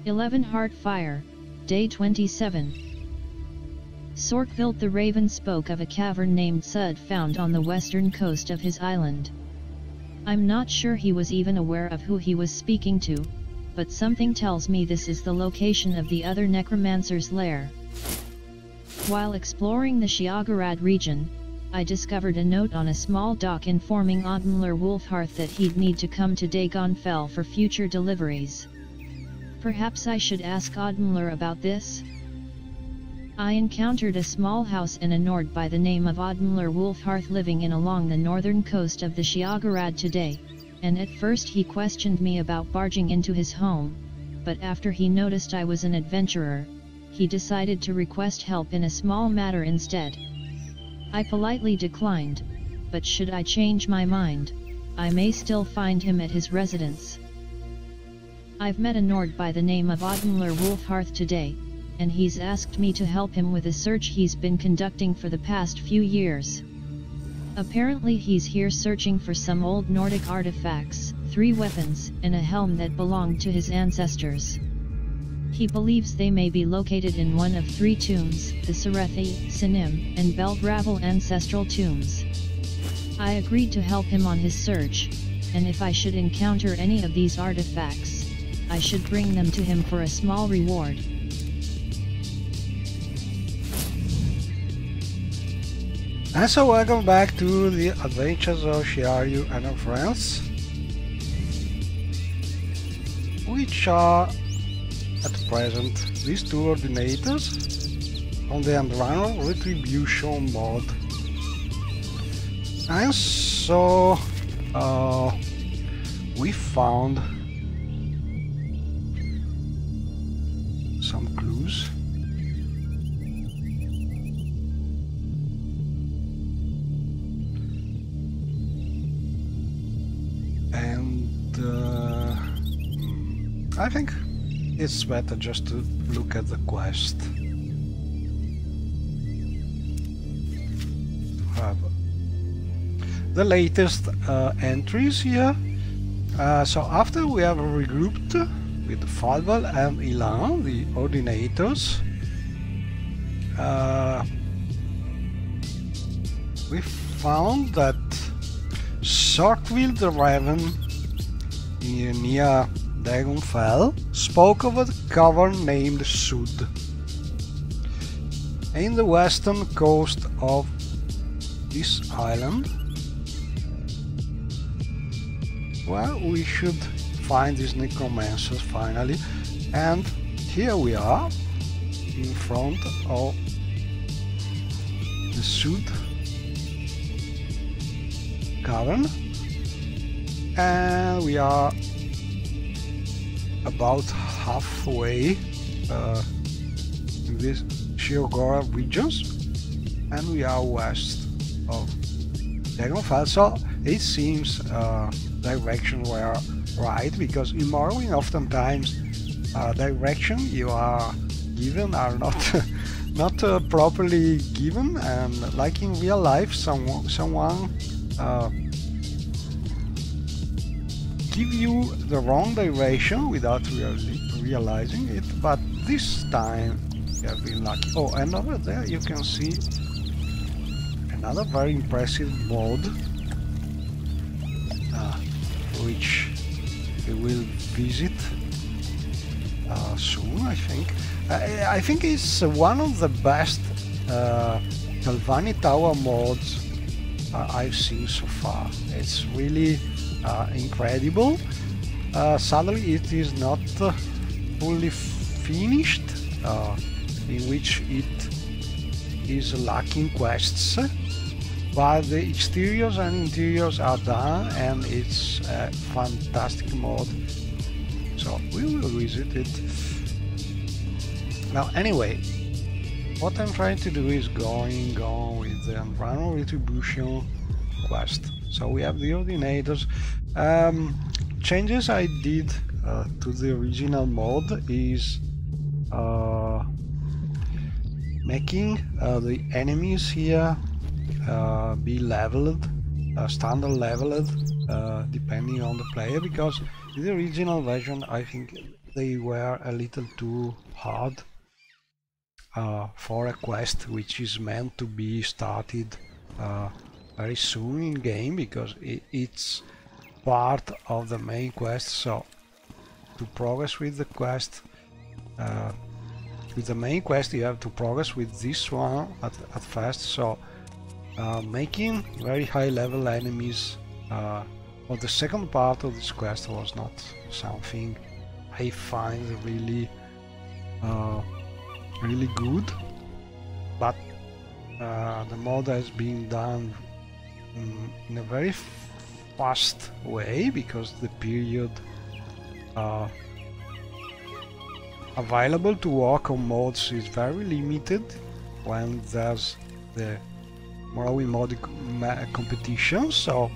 11 Heart Fire, Day 27. Sorkvilt the Raven spoke of a cavern named Sud found on the western coast of his island. I'm not sure he was even aware of who he was speaking to, but something tells me this is the location of the other necromancer's lair. While exploring the Sheogarad region, I discovered a note on a small dock informing Audmler Wolfhearth that he'd need to come to Dagon Fell for future deliveries. Perhaps I should ask Audmler about this? I encountered a small house in a Nord by the name of Audmler Wolfhearth living in along the northern coast of the Sheogarad today, and at first he questioned me about barging into his home, but after he noticed I was an adventurer, he decided to request help in a small matter instead. I politely declined, but should I change my mind, I may still find him at his residence. I've met a Nord by the name of Audmler Wolfhearth today, and he's asked me to help him with a search he's been conducting for the past few years. Apparently he's here searching for some old Nordic artifacts, 3 weapons, and a helm that belonged to his ancestors. He believes they may be located in one of 3 tombs, the Serethi, Sinim, and Belgravel ancestral tombs. I agreed to help him on his search, and if I should encounter any of these artifacts, I should bring them to him for a small reward. And so welcome back to the adventures of Shiaryu and her friends, which are at present these 2 ordinators on the Andrano Retribution mod. And so we found some clues. And I think it's better just to look at the quest. Have the latest entries here. So after we have regrouped with Falval and Ilan, the ordinators, we found that Sorkvilt the Raven near Dagon Fell spoke of a cavern named Sud in the western coast of this island, where we should find these necromancers finally. And here we are in front of the Sud cavern, and we are about halfway in this Sheogarad regions, and we are west of Dagon Fell. So it seems direction were right, because in Morrowind oftentimes direction you are given are not properly given, and like in real life someone give you the wrong direction without realizing it. But this time we have been lucky. Oh, and over there you can see another very impressive mod, which we will visit soon, I think. I think it's one of the best Galvani Tower mods I've seen so far. It's really incredible. Sadly it is not fully finished, in which it is lacking quests, but the exteriors and interiors are done, and it's a fantastic mod, so we will visit it. Now anyway, what I'm trying to do is going on with the Andrano Retribution quest. So we have the ordinators. Changes I did to the original mod is making the enemies here be leveled, standard leveled, depending on the player, because in the original version I think they were a little too hard for a quest which is meant to be started very soon in game, because it's part of the main quest. So to progress with the quest, with the main quest, you have to progress with this one at first. So making very high level enemies for the second part of this quest was not something I find really really good, but the mod has been done in a very fast way, because the period available to work on mods is very limited when there's the Morrowind mod competition. So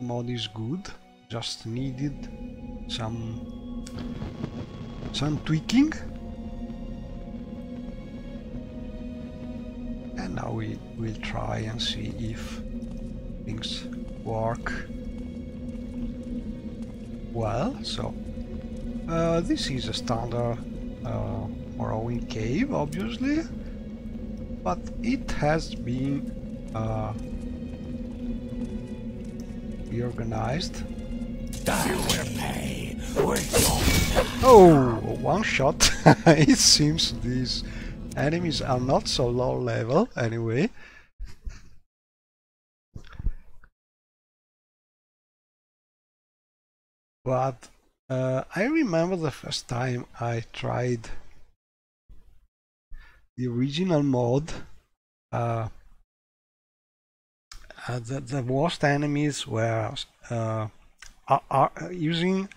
mod is good, just needed some tweaking, and now we will try and see if things work well. So this is a standard Morrowind cave, obviously, but it has been reorganized. You will pay with Oh, one shot. It seems these enemies are not so low level anyway. But I remember the first time I tried the original mod, the worst enemies were are using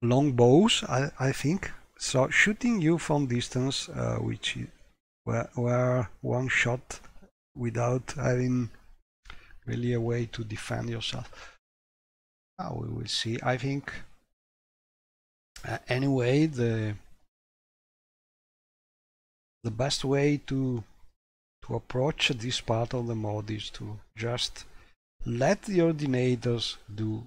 long bows, I think. So shooting you from distance, which were one shot without having really a way to defend yourself. We will see. I think anyway the best way to approach this part of the mod is to just let the ordinators do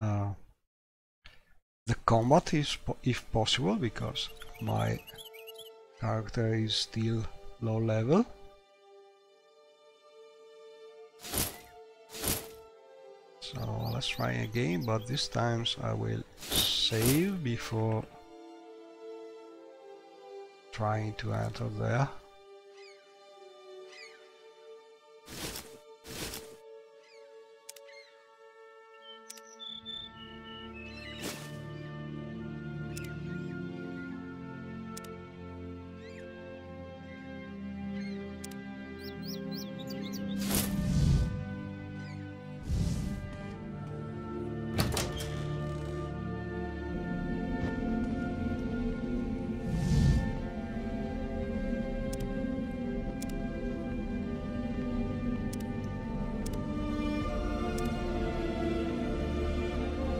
the combat if possible, because my character is still low level. So let's try again, but this time I will save before trying to enter there.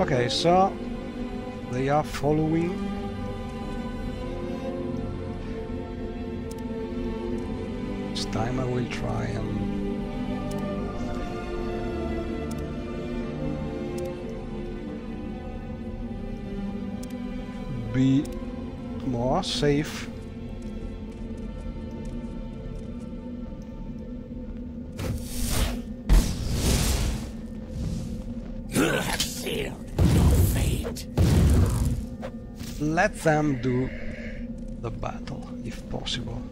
Okay, so they are following. This time I will try and be more safe. Let them do the battle, if possible.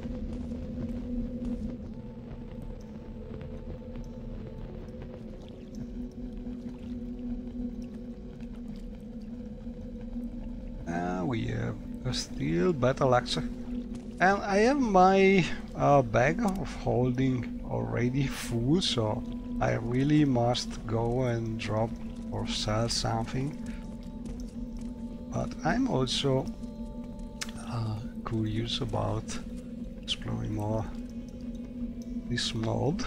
We have still battle axe, and I have my bag of holding already full, so I really must go and drop or sell something. But I'm also curious about exploring more this mod.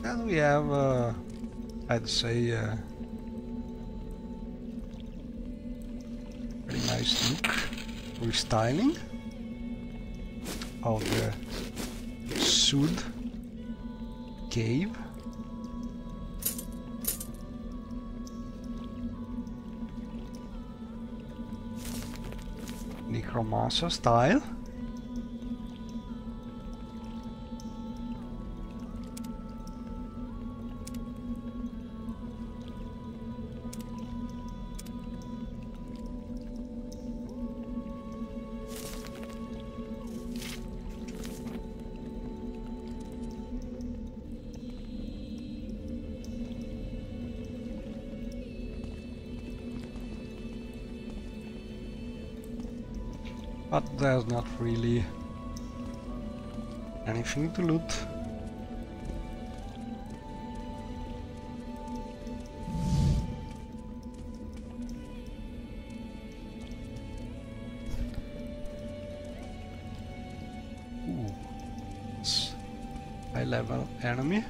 And we have, I'd say, very nice look. restyling of the Sud cave. Necromancer style. But there's not really anything to loot. Ooh, it's high level enemy.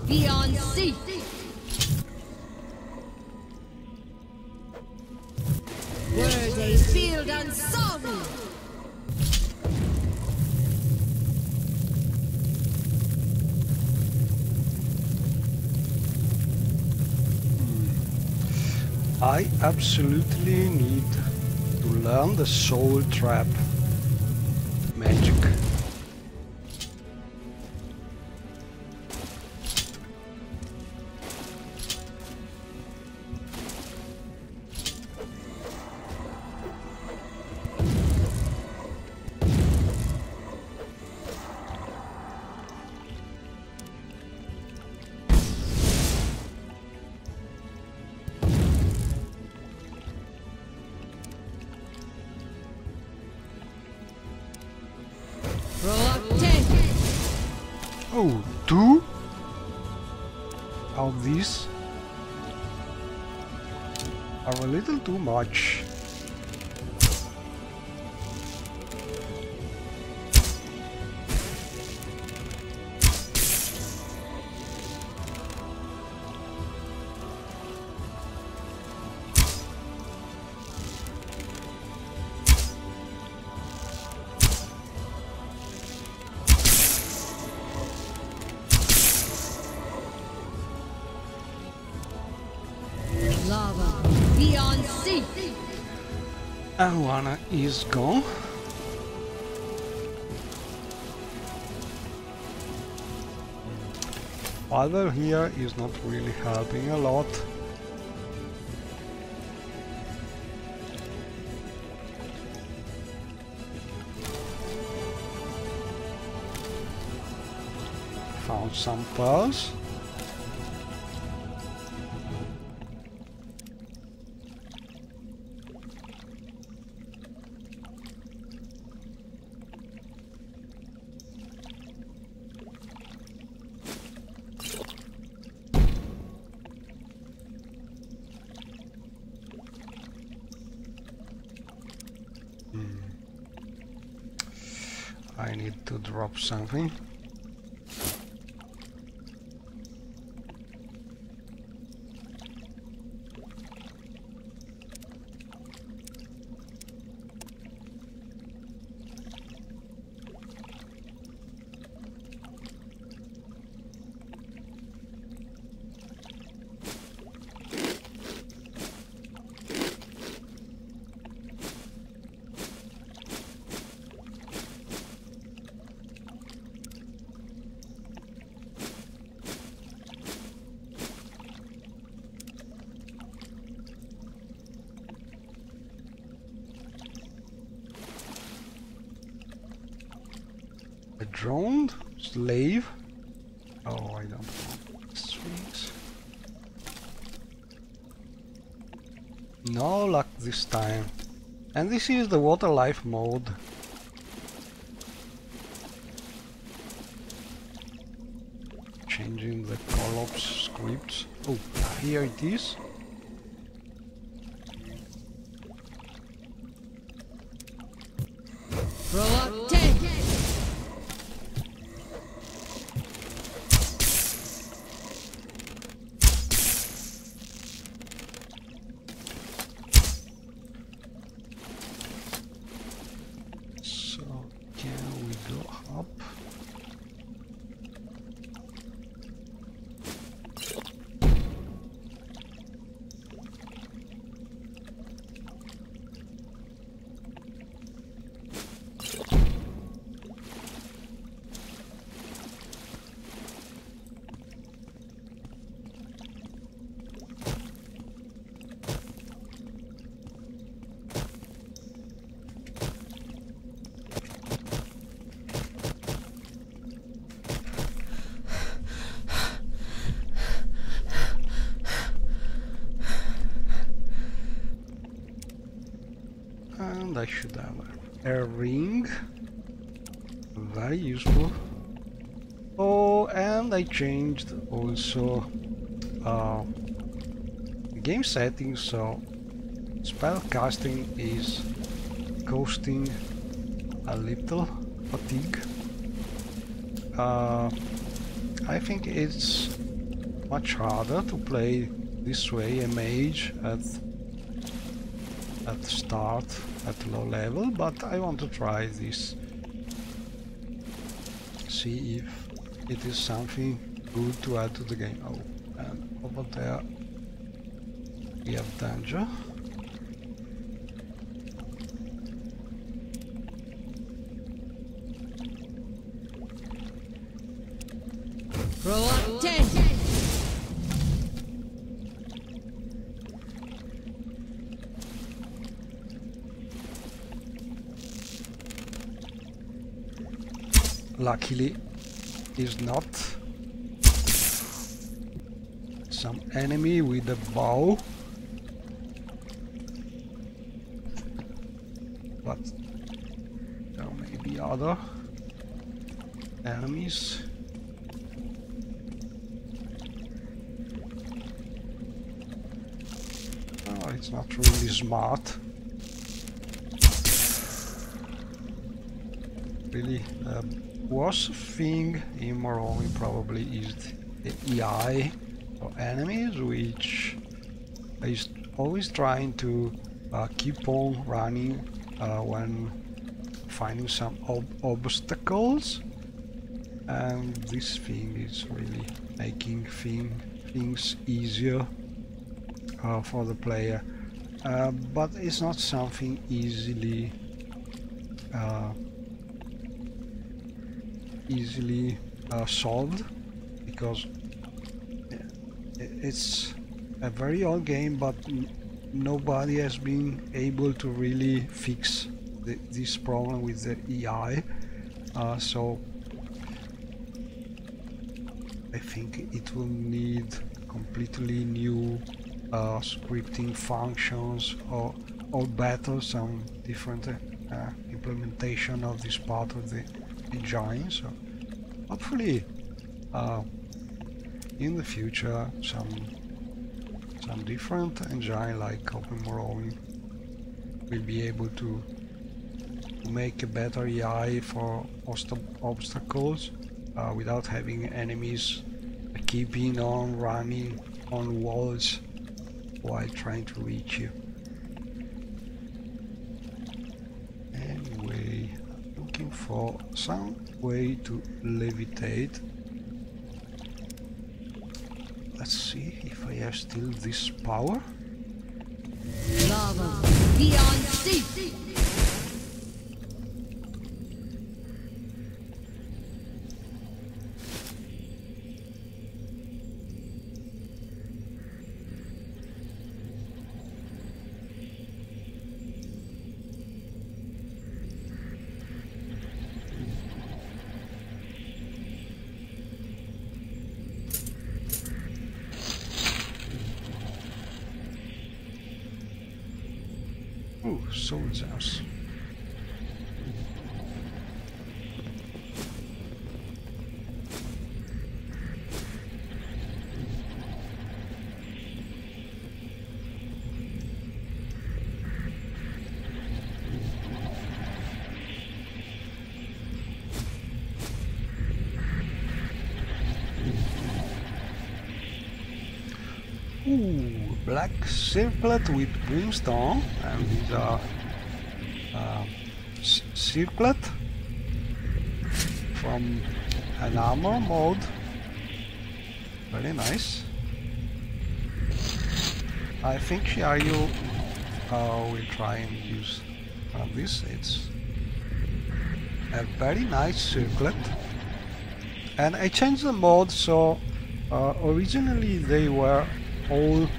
Beyond sea. Were they field and song? I absolutely need to learn the soul trap magic. Oh, 2 of these are a little too much. Beyond sea. And one is gone. Father here is not really helping a lot. Found some pearls. I need to drop something. A droned slave. Oh, I don't want strings. No luck this time. And this is the water life mode. Changing the collapse scripts. Oh, here it is. Throw up 10. So, can we go up? And I should have a ring. Very useful. Oh, and I changed also the game settings, so spell casting is costing a little fatigue. I think it's much harder to play this way a mage at start at low level, but I want to try this. See if it is something good to add to the game. Oh, and over there we have danger. Throw up 10. Luckily, is not some enemy with a bow, but there may be other enemies. Oh, it's not really smart. Really, worst thing in Morrowind probably is the AI or enemies, which is always trying to keep on running when finding some obstacles, and this thing is really making things easier for the player, but it's not something easily solved, because it's a very old game, but nobody has been able to really fix this problem with the AI, so I think it will need completely new scripting functions, or better, some different implementation of this part of the engine. So hopefully in the future some different engine like Open Morrowind will be able to make a better AI for obstacles without having enemies keeping on running on walls while trying to reach you. Anyway, looking for some way to levitate. Let's see if I have still this power. Lava beyond sea. Ooh, soul gems. Ooh, black circlet with brimstone, and these are circlet from an armor mode. Very nice. I think Shiaryu will try and use this. It's a very nice circlet, and I changed the mode. So originally they were all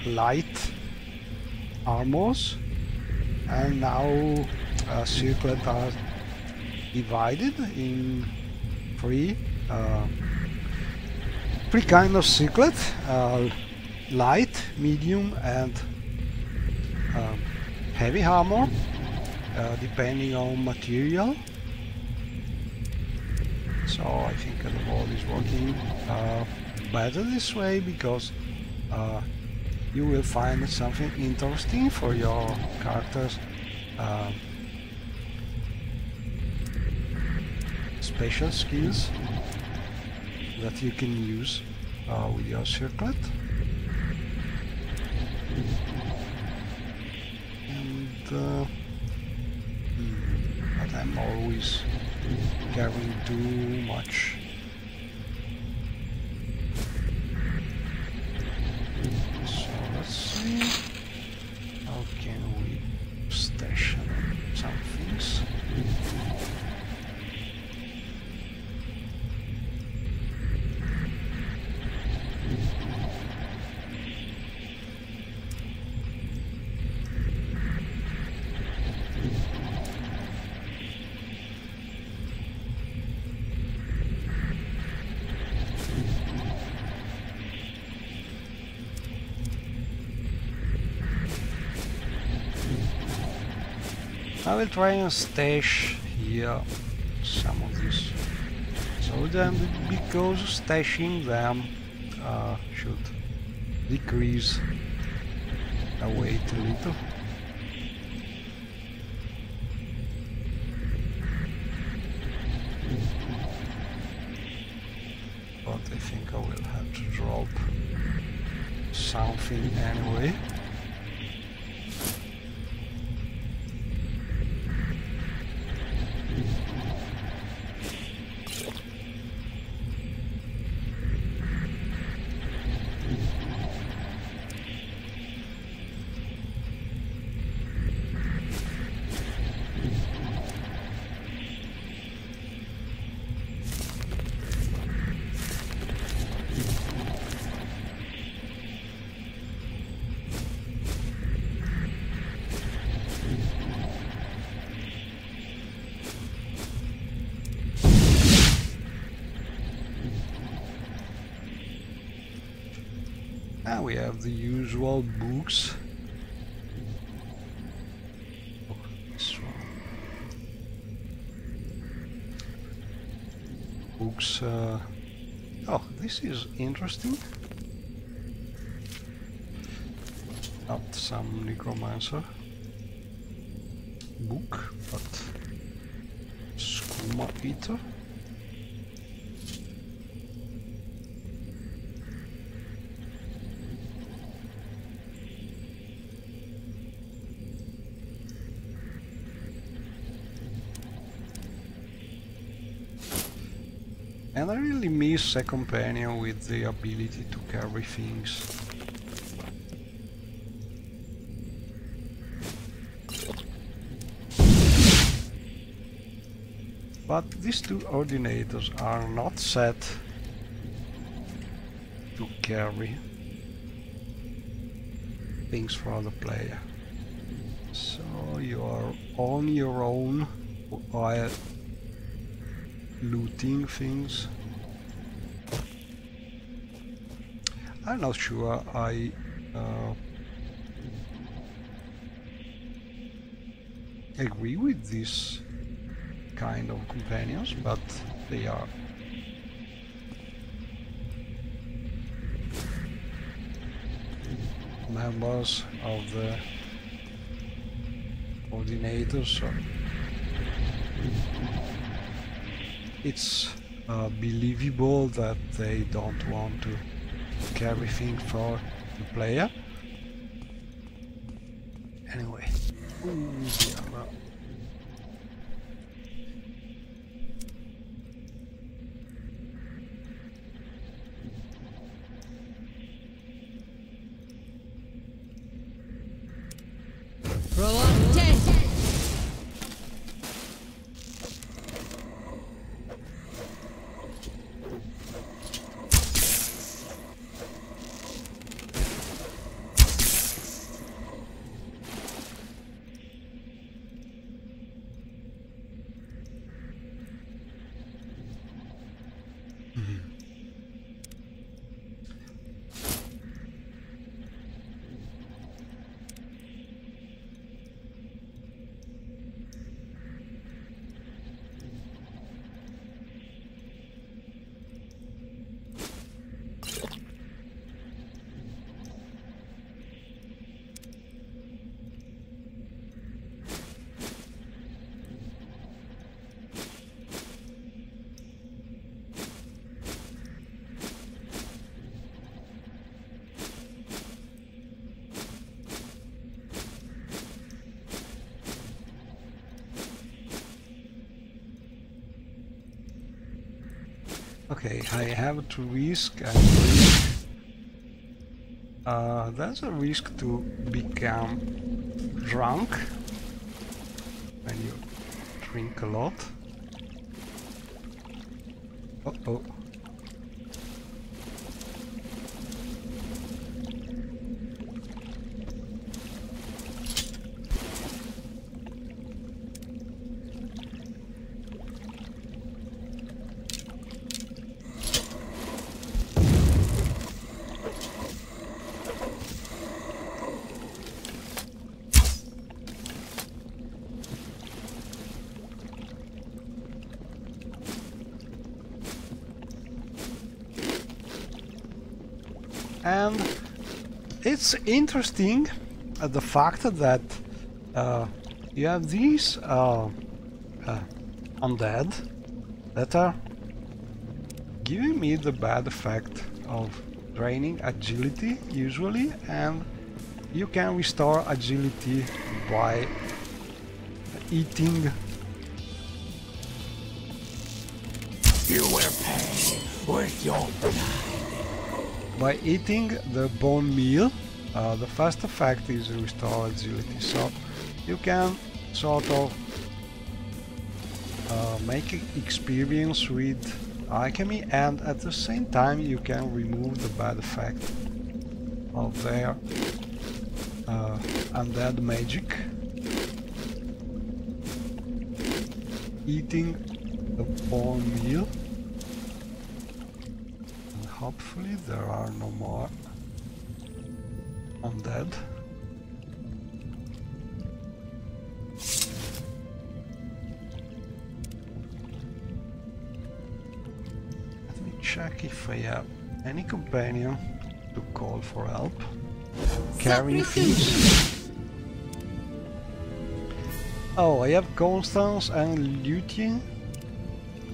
light armors, and now circlet are divided in three kind of circlet: light, medium, and heavy armor, depending on material. So I think the mod is working better this way, because you will find something interesting for your characters, special skills that you can use with your circlet. And but I'm always carrying too much. So let's see, how can we stash some things? I will try and stash here some of these, so then, because stashing them should decrease the weight a little. But I think I will have to drop something anyway. And we have the usual books. Oh, this one. Books. Oh, this is interesting. Not some necromancer book, but skooma eater. And I really miss a companion with the ability to carry things. But these two ordinators are not set to carry things for the player. So you are on your own while looting things. I'm not sure I agree with this kind of companions, but they are. Members of the coordinators, so it's believable that they don't want to carry things for the player. Anyway, Throw up 10. okay, I have to risk and risk. There's a risk to become drunk when you drink a lot. Uh-oh. And it's interesting the fact that you have these undead that are giving me the bad effect of draining agility usually, and you can restore agility by eating. You will pay with your blood. By eating the bone meal, the first effect is restore agility, so you can sort of make experience with alchemy, and at the same time you can remove the bad effect of their undead magic. Eating the bone meal. Hopefully there are no more undead. Let me check if I have any companion to call for help. Carrying things. Oh, I have Constance and Lutien.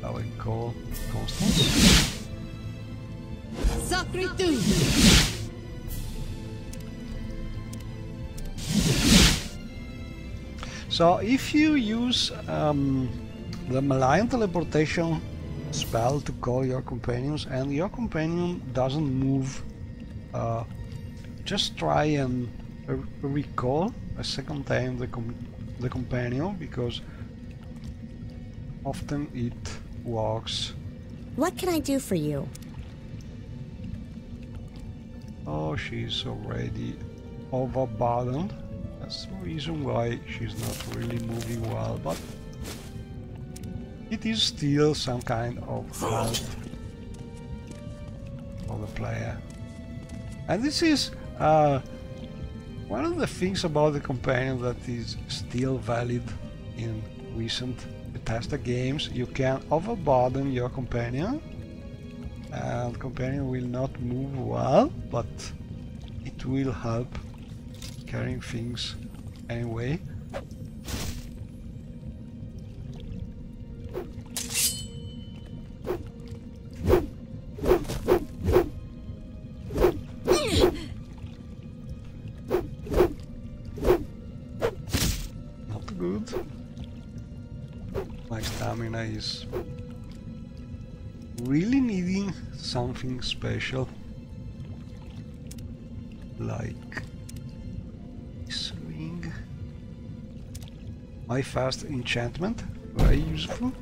I will call Constance. So if you use the malign teleportation spell to call your companions and your companion doesn't move, just try and recall a second time the companion, because often it works. What can I do for you? Oh, she's already overburdened. That's the reason why she's not really moving well, but it is still some kind of help for the player. And this is one of the things about the companion that is still valid in recent Bethesda games, you can overburden your companion, and companion will not move well, but it will help carrying things anyway. Not good. My stamina is really needing something special, like this ring. My fast enchantment, very useful.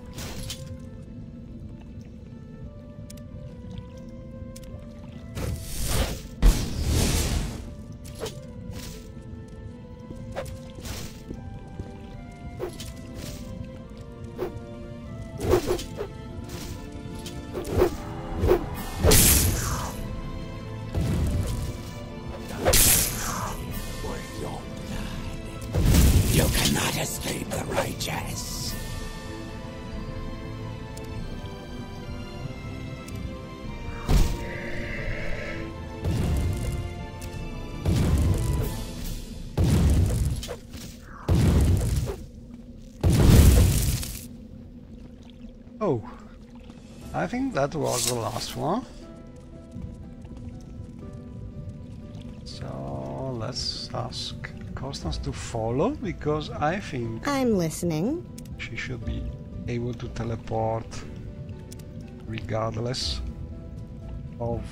You cannot escape the righteous. Oh, I think that was the last one. So let's ask Constance to follow, because I think I'm listening. she should be able to teleport regardless of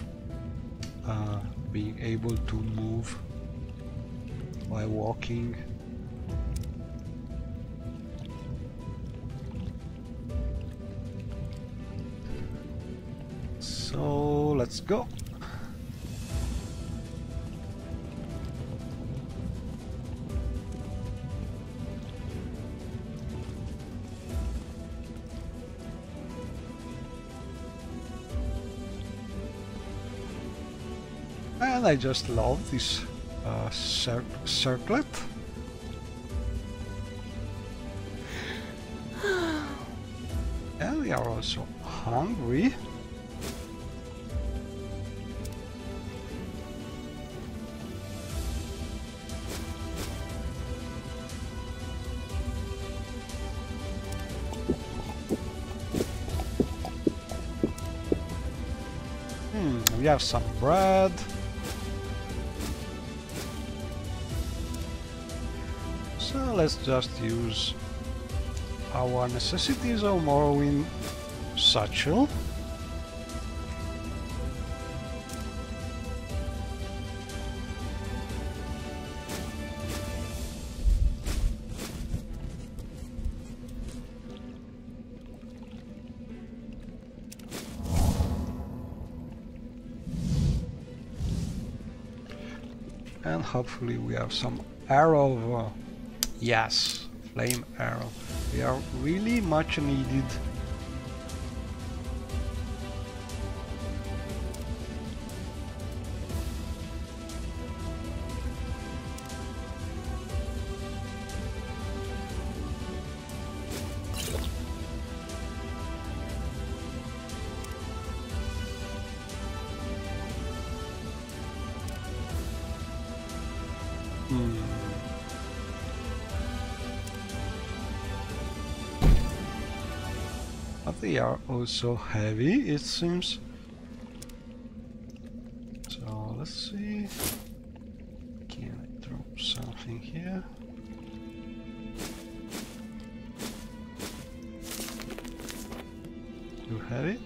being able to move by walking. So let's go. And I just love this circlet. And we are also hungry. We have some bread. So let's just use our necessities of Morrowind satchel. And hopefully we have some arrow. Yes, flame arrow. They are really much needed. But they are also heavy, it seems. So let's see. Can I drop something here? Too heavy?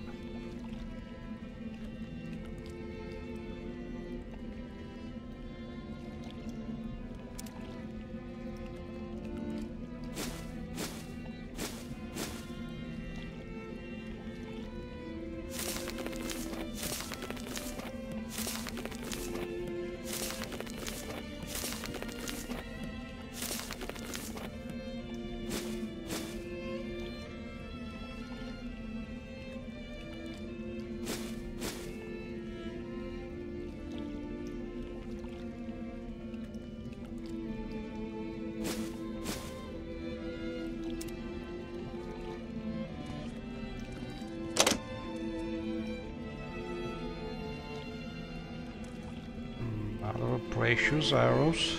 Other precious arrows.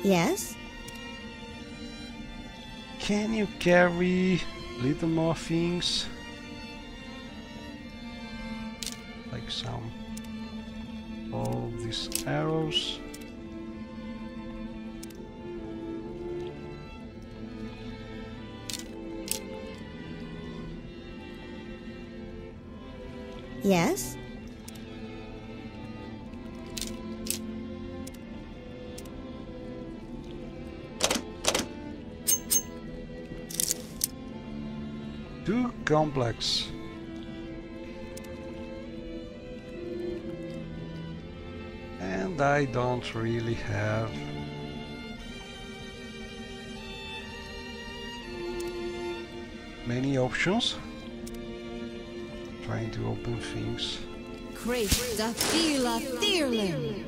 Yes? Can you carry little more things? Like some of these arrows. Yes? Too complex. And I don't really have many options. Trying to open things. Crate da fila Thirling.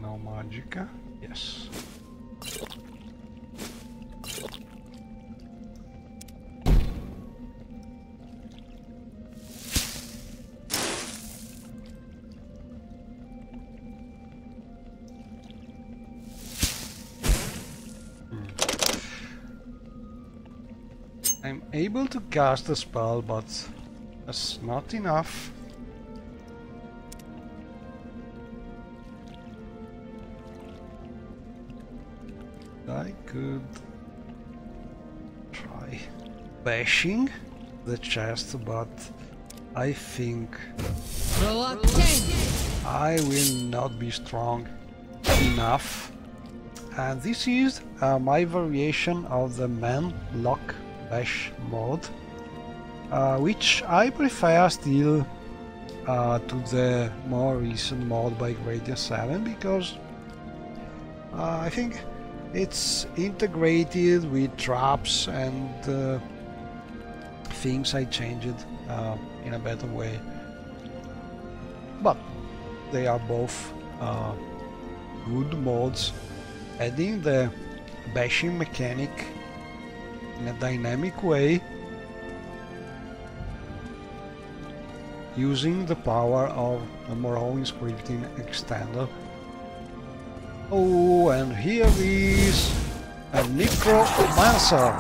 No magica. Yes. I'm able to cast a spell, but that's not enough. I could try bashing the chest, but I think I will not be strong enough. And this is my variation of the man lock bash mode, which I prefer still to the more recent mode by Gradient 7, because I think it's integrated with traps and things I changed in a better way. But they are both good modes, adding the bashing mechanic in a dynamic way, using the power of the Morrowind scripting extender. Oh, and here is a necromancer.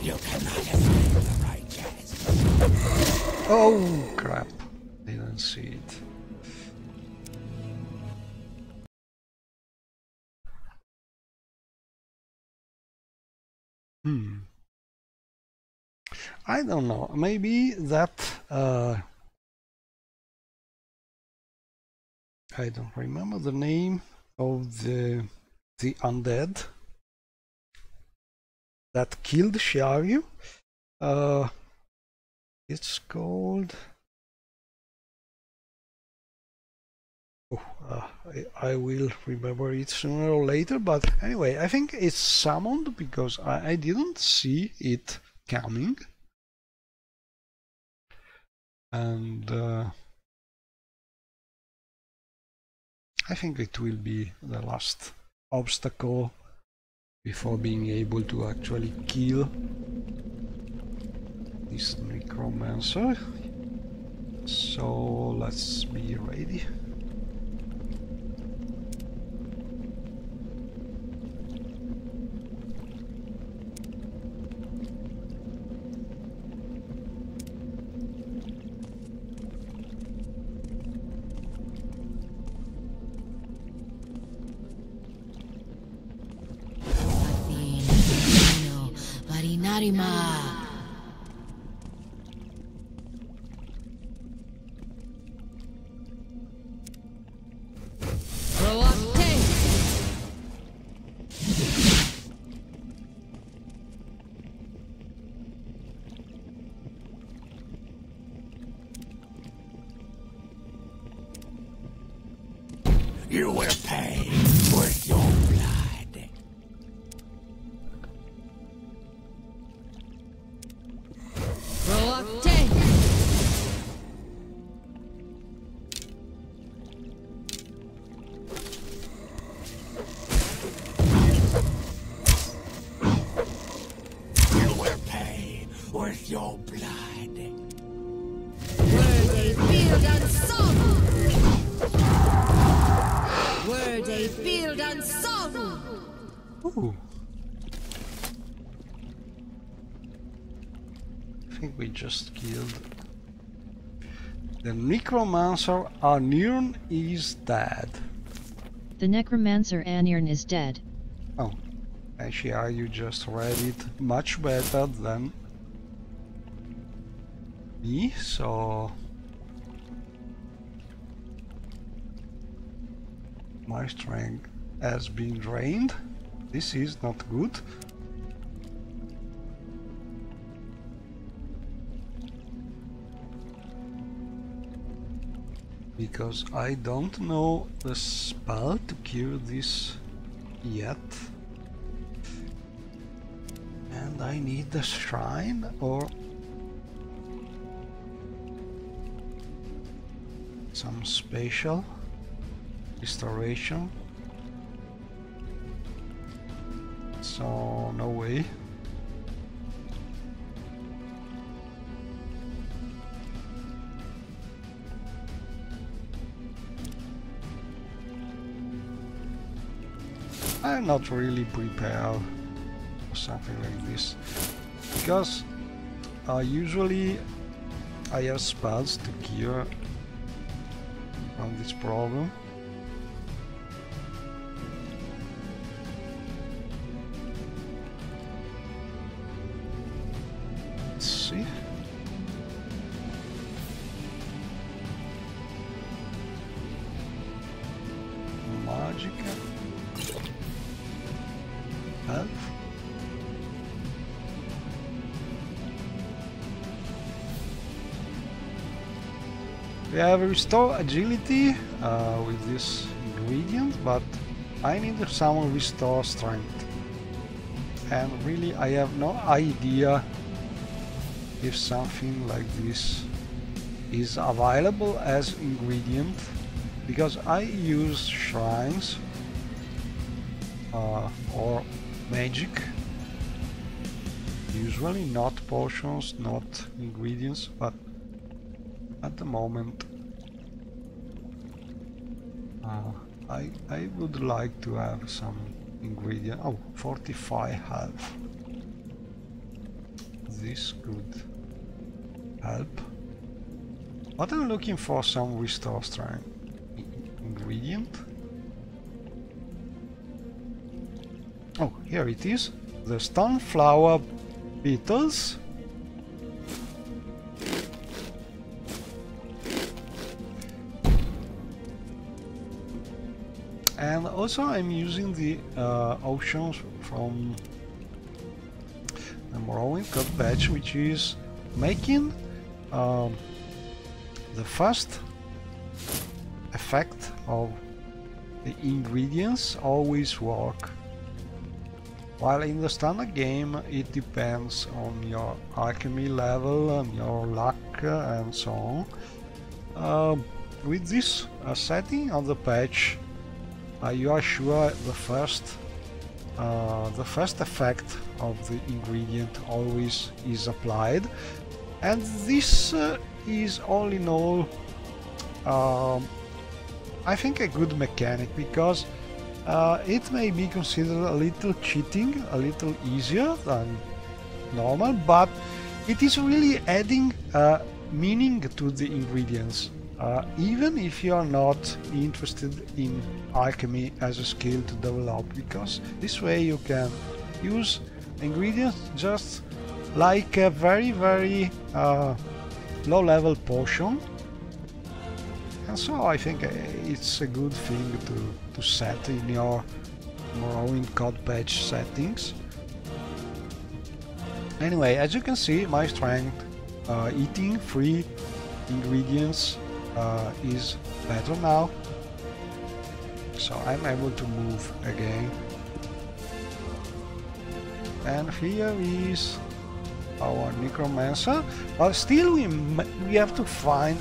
You cannot escape the righteous. Oh crap, didn't see it. I don't know, maybe that I don't remember the name of the undead that killed Shiaryu. It's called... Oh, I will remember it sooner or later, but anyway, I think it's summoned because I didn't see it coming. And I think it will be the last obstacle before being able to actually kill this necromancer. So let's be ready. You will pay with your blood. You will pay with your blood. Word a field and song. Word a field and song. Ooh. I think we just killed the necromancer. Anirn is dead. The necromancer Anirn is dead. Oh, actually, you just read it much better than me, so my strength has been drained. This is not good. Because I don't know the spell to cure this yet. And I need the shrine or some special restoration. So no way. I'm not really prepared for something like this, because usually I have spells to cure from this problem. Let's see. Magica. Health. We have restore agility with this ingredient, but I need some restore strength. And really I have no idea if something like this is available as ingredient, because I use shrines or magic, usually not potions, not ingredients, but at the moment I would like to have some ingredient. Oh, 45 health. This could help. But I'm looking for some restore strength ingredient. Oh, here it is. The stoneflower petals. And also I'm using the options from the Morrowind World patch, which is making the first effect of the ingredients always work. While in the standard game it depends on your alchemy level, on your luck and so on. With this setting on the patch, you are sure the first effect of the ingredient always is applied, and this is all in all I think a good mechanic, because it may be considered a little cheating, a little easier than normal, but it is really adding meaning to the ingredients. Even if you are not interested in alchemy as a skill to develop, because this way you can use ingredients just like a very low level potion, and so I think it's a good thing to set in your Morrowind code patch settings. Anyway, as you can see, my strength eating 3 ingredients is better now. So I'm able to move again. And here is our necromancer, but still we have to find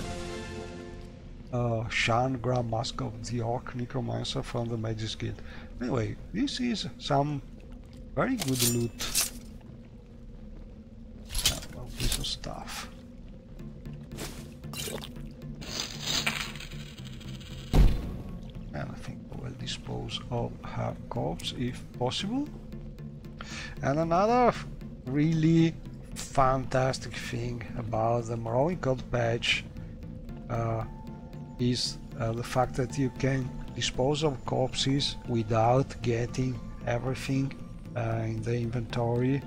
Shan, Grand Mask of the Orc Necromancer from the Mages Guild. Anyway, this is some very good loot. Well, piece of stuff. And I think I will dispose of her corpse if possible. And another really fantastic thing about the Morrowind Code patch is the fact that you can dispose of corpses without getting everything in the inventory,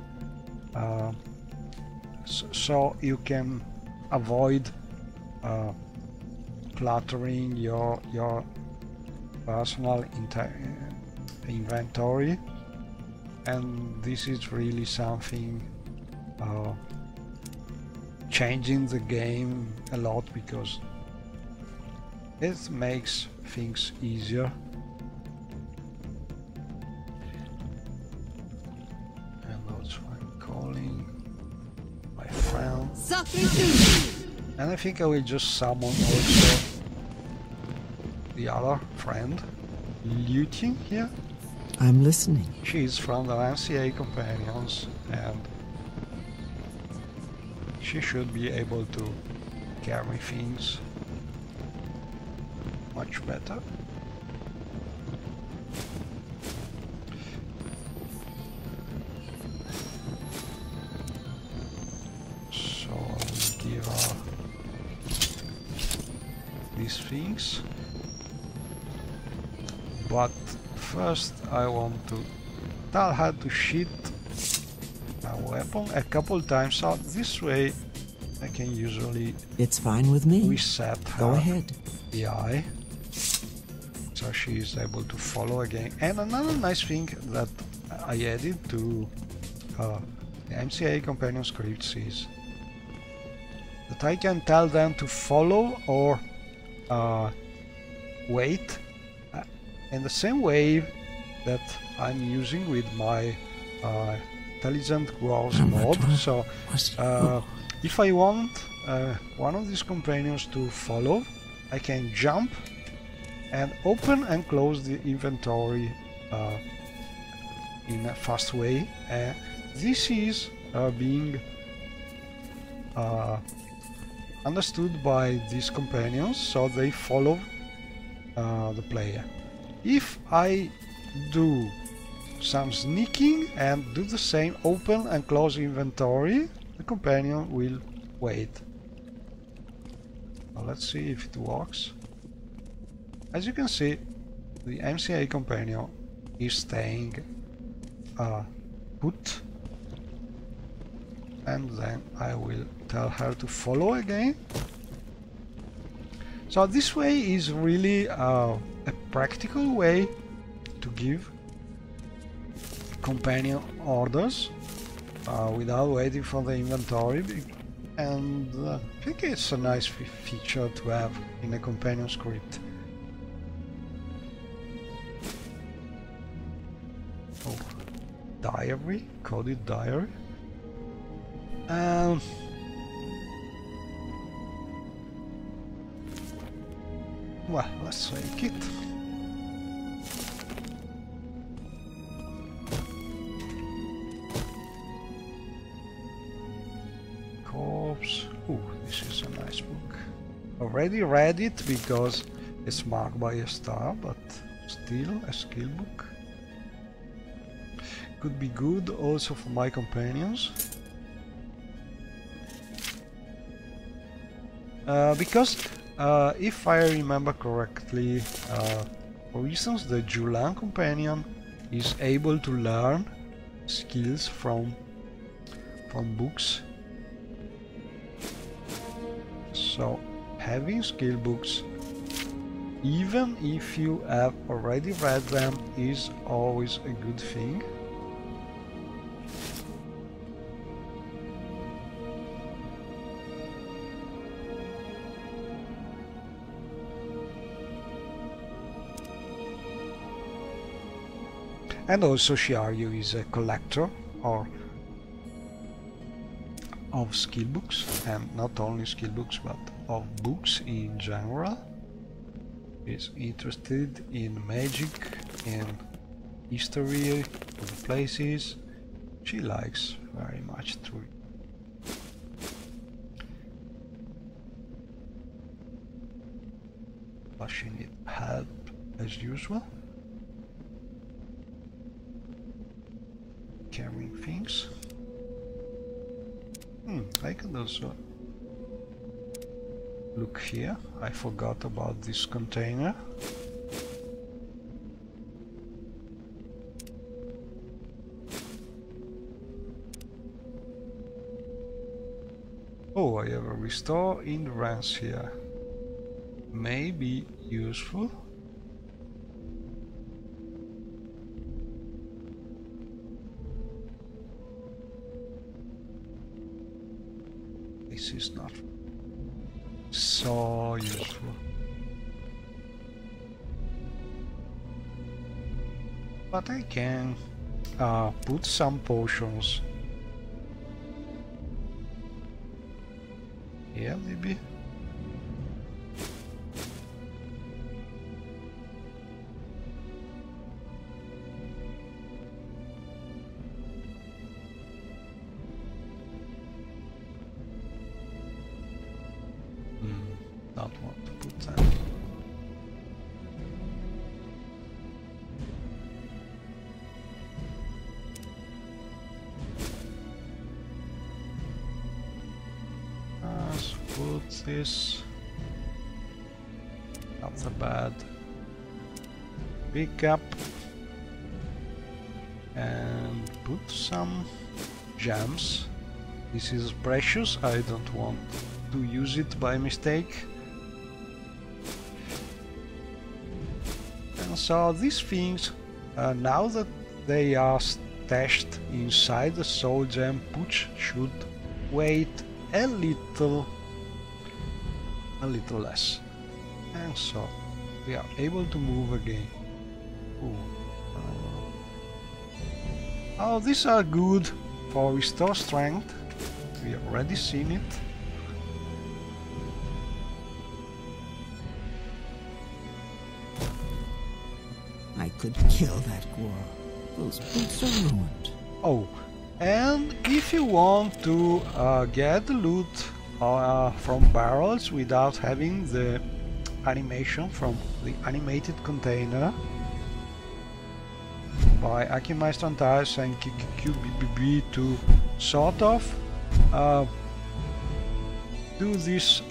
so you can avoid cluttering your personal inventory, and this is really something changing the game a lot, because it makes things easier. And also I'm calling my friend. And I think I will just summon also the other friend, Looting here. I'm listening. She's from the MCA Companions, and she should be able to carry things much better. So I will give her these things. But first I want to tell her to shoot a weapon a couple times, so this way I can usually It's fine with me. reset her Go ahead. AI, so she is able to follow again. And another nice thing that I added to the MCA companion scripts is that I can tell them to follow or wait in the same way that I'm using with my intelligent growth mod. So if I want one of these companions to follow, I can jump and open and close the inventory in a fast way. This is being understood by these companions, so they follow the player. If I do some sneaking and do the same, open and close inventory, the companion will wait. Now let's see if it works. As you can see, the MCA companion is staying put, and then I will tell her to follow again. So this way is really a practical way to give companion orders without waiting for the inventory, and I think it's a nice feature to have in a companion script. Oh, diary, coded diary. Well, let's take it. Corpse. Ooh, this is a nice book. Already read it because it's marked by a star, but still a skill book. Could be good also for my companions. Because if I remember correctly, for instance, the Julan companion is able to learn skills from books. So having skill books, even if you have already read them, is always a good thing. And also Shiaryu is a collector of skill books, and not only skill books but of books in general. Is interested in magic, in history of the places. She likes very much to read. But she needs help as usual. Carrying things. I can also look here. I forgot about this container. Oh, I have a restore endurance here. May be useful. This is not so useful. But I can put some potions here, maybe. Don't want to put that. Let's put this. Not so bad. Pick up and put some gems. This is precious. I don't want to use it by mistake. And so these things, now that they are stashed inside the soul gem pouch, should weight a little less. And so we are able to move again. Oh, these are good for restore strength. We have already seen it. I could kill that Gor. Those boots are ruined. Oh, and if you want to get the loot from barrels without having the animation from the animated container, by Akimeister and Tiles and QBBB to sort of do this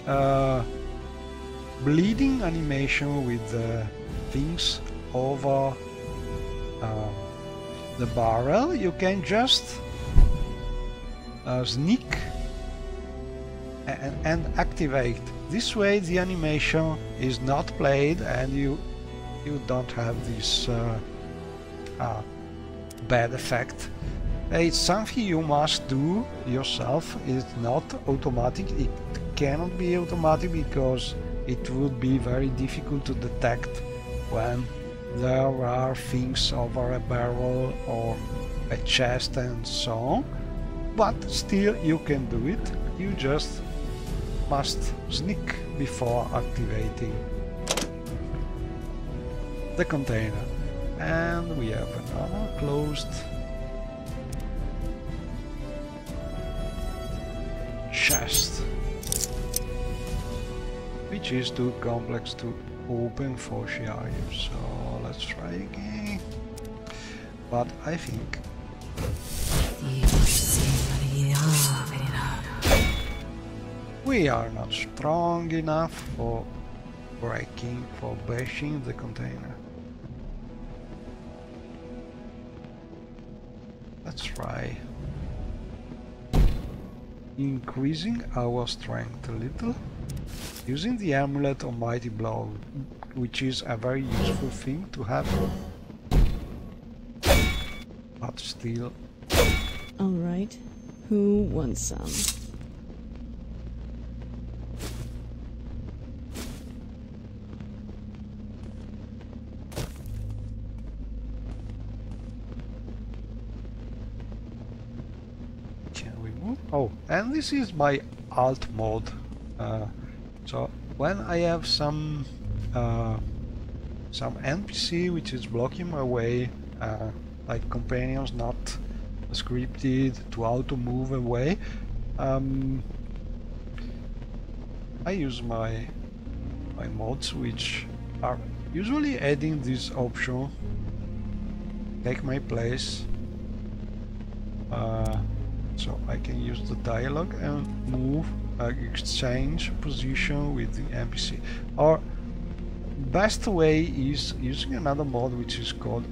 bleeding animation with the things over the barrel, you can just sneak and activate. This way the animation is not played and you don't have this bad effect. It's something you must do yourself. It's not automatic. It cannot be automatic because it would be very difficult to detect when there are things over a barrel or a chest and so on. But still you can do it. You just must sneak before activating the container. And we have another closed chest, which is too complex to open for Shiaryu. So let's try again. But I think we are not strong enough for bashing the container. Let's try increasing our strength a little, using the amulet of Mighty Blow, which is a very useful thing to have, but still. Alright, who wants some? Oh, and this is my alt mode. So when I have some NPC which is blocking my way, like companions not scripted to auto move away, I use my mods, which are usually adding this option, take my place, so I can use the dialogue and move, exchange position with the NPC. Or best way is using another mod which is called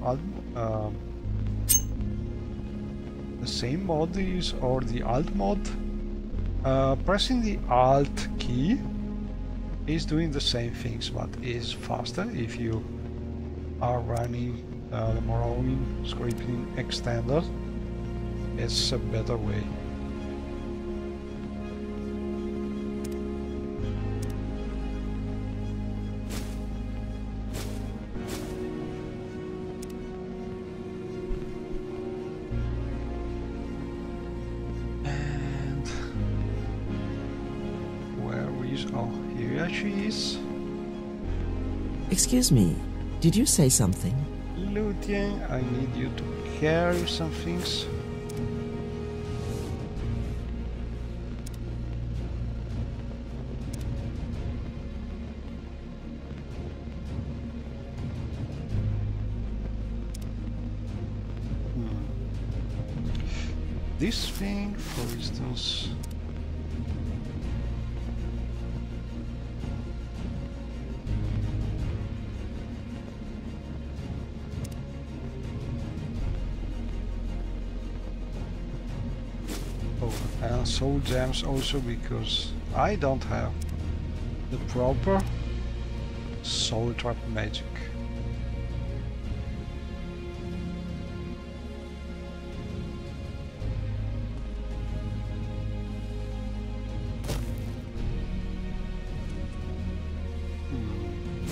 the same mod is, or the alt mod. Pressing the alt key is doing the same things, but is faster if you are running the Morrowind scripting extender. It's a better way. Oh, here she is. Excuse me, did you say something? Lutien, I need you to carry some things. This thing, for instance. And soul gems also, because I don't have the proper soul trap magic.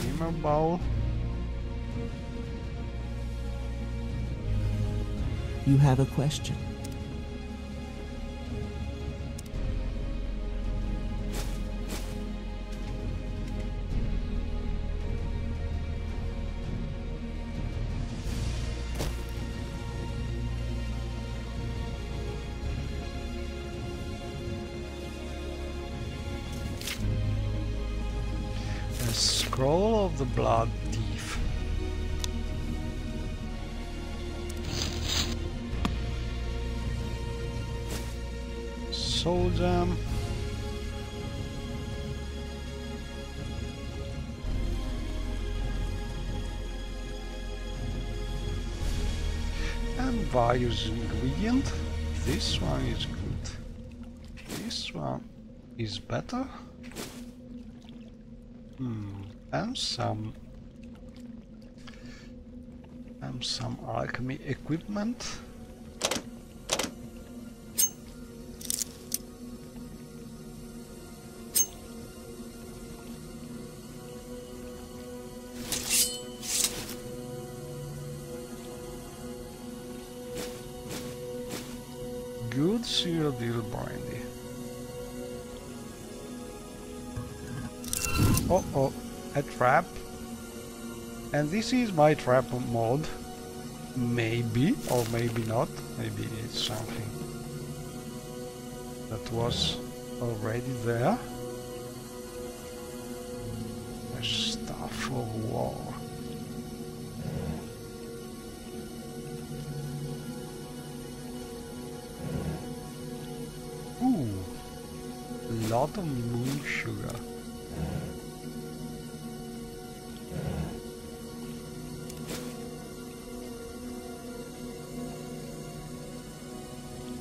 Glimmer bowl. You have a question. Scroll of the Blood Thief. Soul Gem. And various ingredients. This one is good. This one is better. And some alchemy equipment. Good cereal deal brandy. Oh, a trap. And this is my trap mod. Maybe, or maybe not. Maybe it's something that was already there. A staff of war. Ooh, a lot of moon sugar.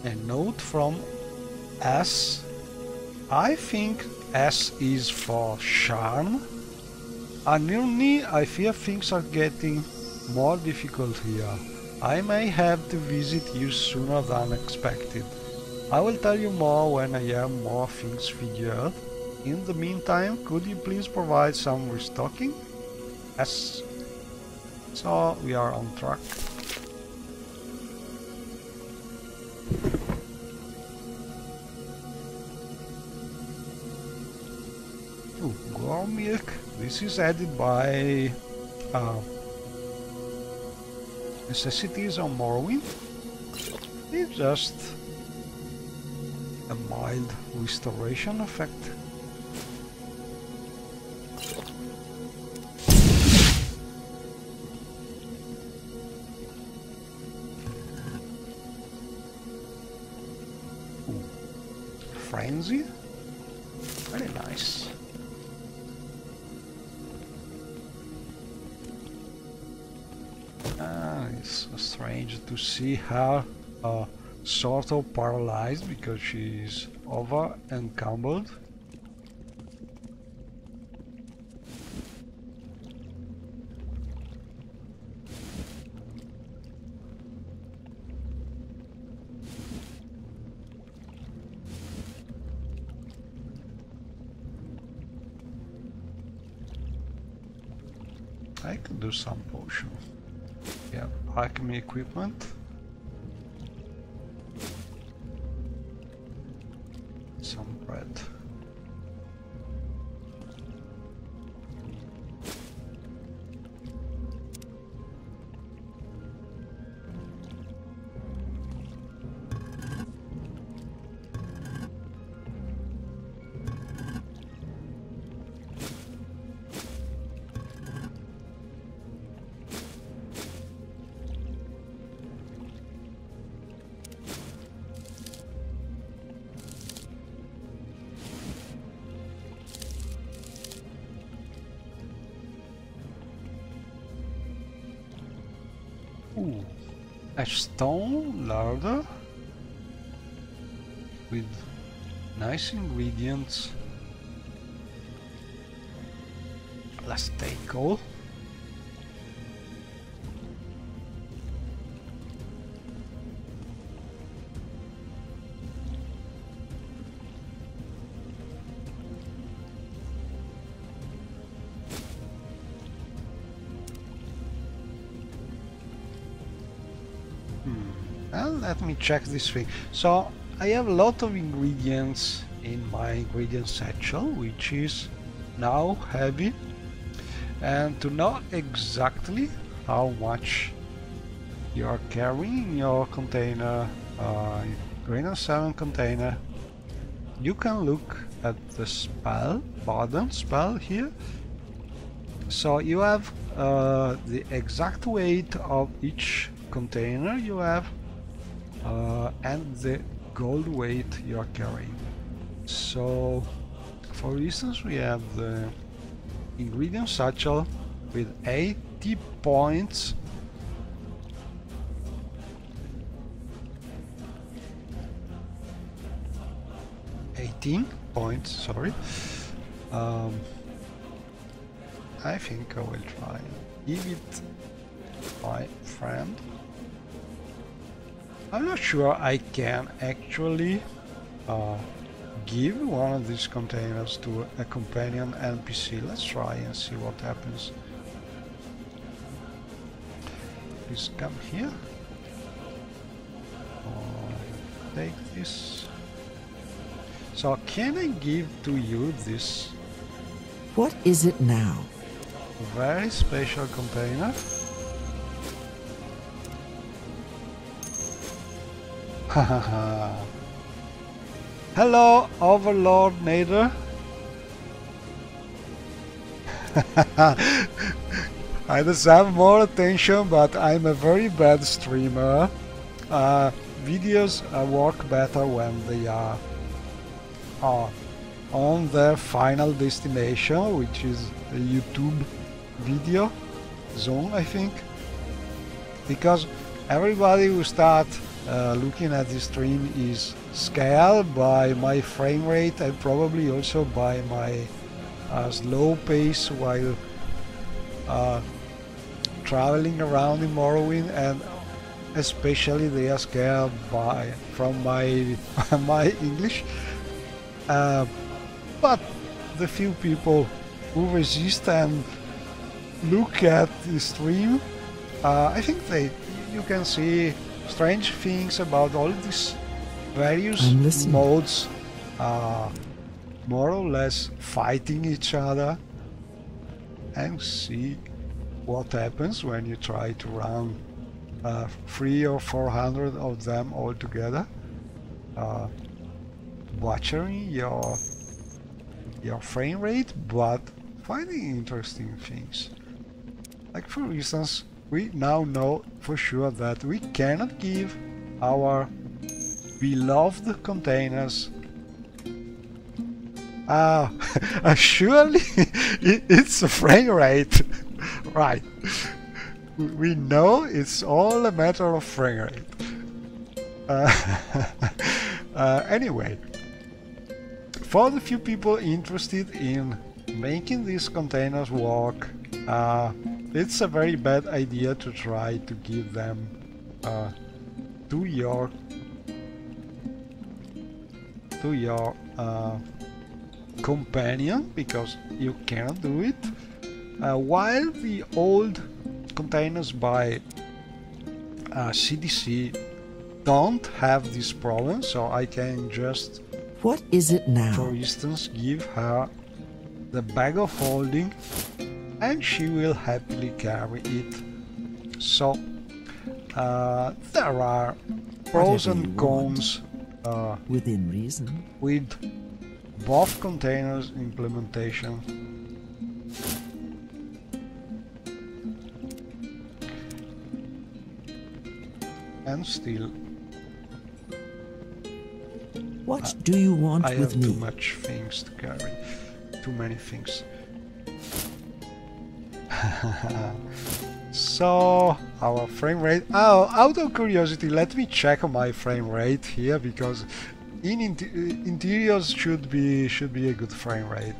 A note from S. I think S is for charm. Anurni, I fear things are getting more difficult here. I may have to visit you sooner than expected. I will tell you more when I have more things figured. In the meantime, could you please provide some restocking? Yes. So we are on track. milk. This is added by necessities on Morrowind. It's just a mild restoration effect. Ooh. Frenzy? Very nice. It's strange to see her sort of paralyzed because she's over encumbered. I can do some potion. Yeah, alchemy equipment. Some bread. Ooh, a stone larder with nice ingredients. Let's take all. Well, let me check this thing. So I have a lot of ingredients in my ingredient satchel, which is now heavy, and to know exactly how much you are carrying in your container, Green 7 container, you can look at the spell, button spell here. So you have the exact weight of each container you have and the gold weight you are carrying. So for instance, we have the ingredient satchel with 80 points. Sorry. I think I will try and give it my friend. I'm not sure I can actually give one of these containers to a companion NPC. Let's try and see what happens. Please come here. Take this. So can I give to you this What is it now? very special container? Hello, Overlord Nader. I deserve more attention, but I'm a very bad streamer. Videos work better when they are on their final destination, which is a YouTube video zone, I think, because everybody who starts looking at the stream is scared by my frame rate and probably also by my slow pace while traveling around in Morrowind, and especially they are scared from my my English. But the few people who resist and look at the stream, I think you can see strange things about all these various modes more or less fighting each other. and see what happens when you try to run 300 or 400 of them all together, butchering your frame rate, but finding interesting things. Like for instance, we now know for sure that we cannot give our beloved containers surely it's a frame rate. Right, we know it's all a matter of frame rate. Anyway, for the few people interested in making these containers work, it's a very bad idea to try to give them to your companion, because you cannot do it. While the old containers by CDC don't have this problem, so I can just, What is it now? for instance, give her the bag of holding and she will happily carry it. So there are pros Whatever you and cons Within reason. with both containers implementation. And still, What do you want I with have too me? much things to carry. Too many things. So, our frame rate. Oh, out of curiosity, let me check my frame rate here, because in interiors should be a good frame rate.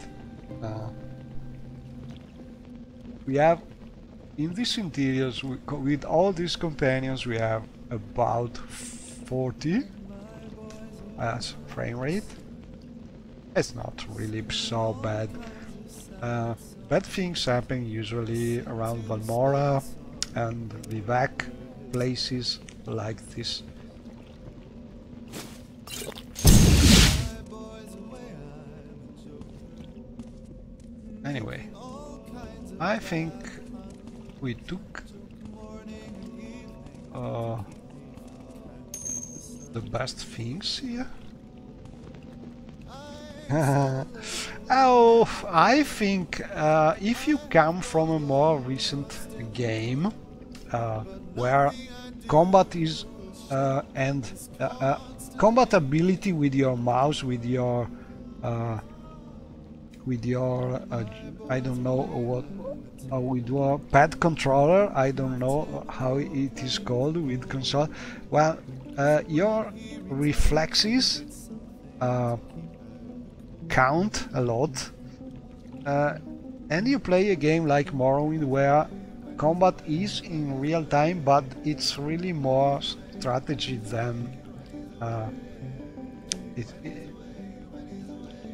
We have in these interiors with all these companions we have about 40 as frame rate. It's not really so bad. Bad things happen usually around Valmora and Vivac, places like this. Anyway, I think we took the best things here. Oh, I think if you come from a more recent game where combat is and combat ability with your mouse, with your I don't know what with your pad controller, I don't know how it is called with console. Well, your reflexes count a lot, and you play a game like Morrowind where combat is in real time, but it's really more strategy than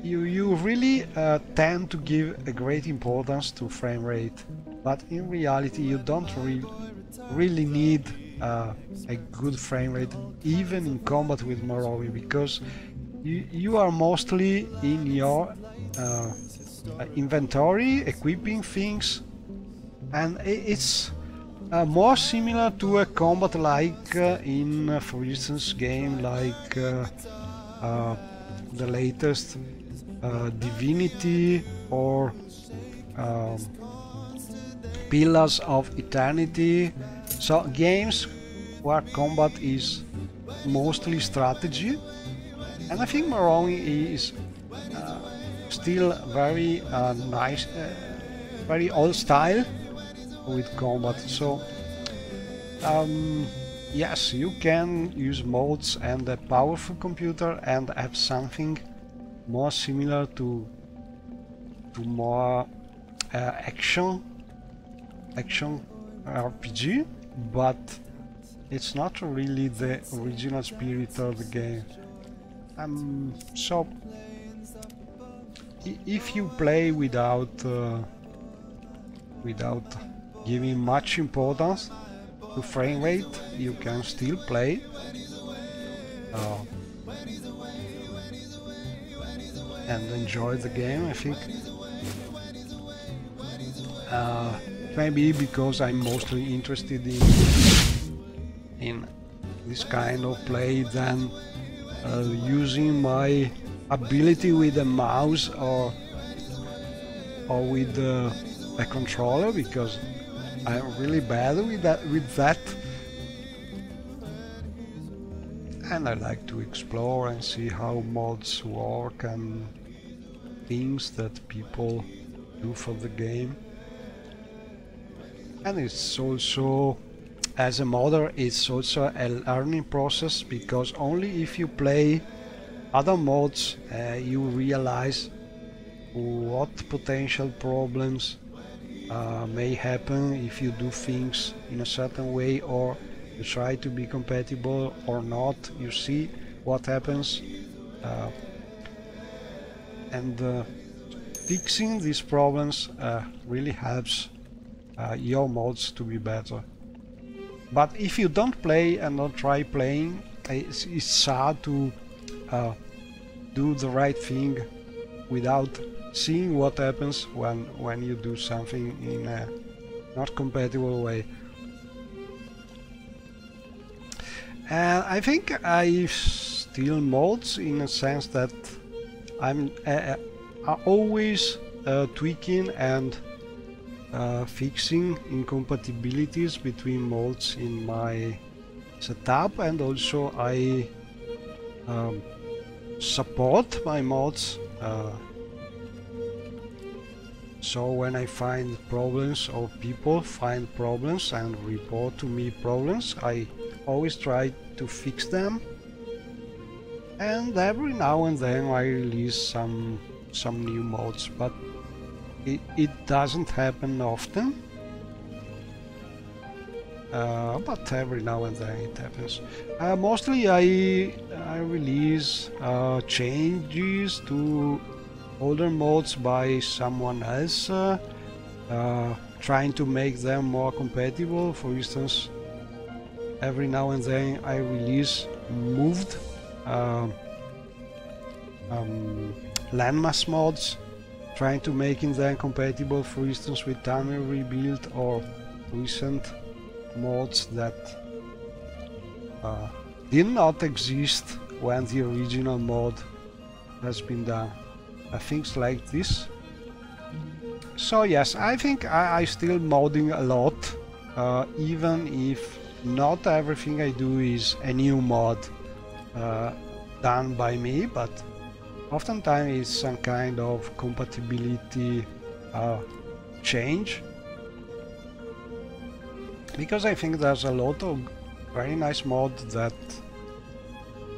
you really tend to give a great importance to frame rate, but in reality you don't really need a good frame rate even in combat with Morrowind, because you are mostly in your inventory equipping things, and it's more similar to a combat like in for instance game like the latest Divinity or Pillars of Eternity, so games where combat is mostly strategy. And I think Morrowind is still very nice, very old style with combat. So yes, you can use modes and a powerful computer and have something more similar to more action RPG, but it's not really the original spirit of the game. So if you play without giving much importance to frame rate, you can still play and enjoy the game, I think. Maybe because I'm mostly interested in this kind of play than using my ability with a mouse or with a controller, because I'm really bad with that. And I like to explore and see how mods work and things that people do for the game. And it's also, as a modder, it's also a learning process, because only if you play other mods you realize what potential problems may happen if you do things in a certain way, or you try to be compatible or not. You see what happens, and fixing these problems really helps your mods to be better. But if you don't play and don't try playing, it's hard to do the right thing without seeing what happens when you do something in a not compatible way. And I think I steal mods in a sense that I'm always tweaking and fixing incompatibilities between mods in my setup, and also I support my mods. So when I find problems or people find problems and report to me problems, I always try to fix them. And every now and then I release some new mods, but it doesn't happen often. But every now and then it happens. Mostly I release changes to older mods by someone else, trying to make them more compatible. For instance, every now and then I release moved landmass mods, trying to making them compatible, for instance, with Tunnel Rebuild or recent mods that did not exist when the original mod has been done. Things like this. So yes, I think I still modding a lot, even if not everything I do is a new mod done by me, but oftentimes it's some kind of compatibility change, because I think there's a lot of very nice mods that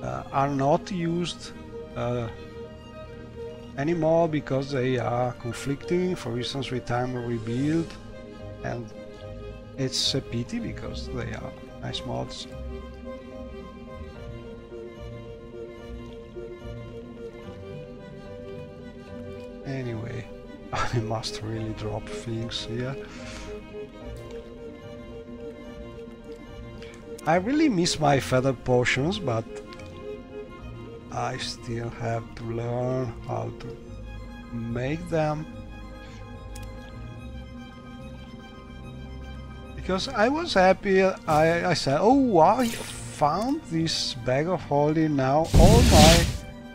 are not used anymore because they are conflicting, for instance with Time Rebuild, and it's a pity because they are nice mods. Anyway, I must really drop things here. I really miss my feather potions, but I still have to learn how to make them. Because I was happy, I said, oh wow, I found this bag of holding, now all my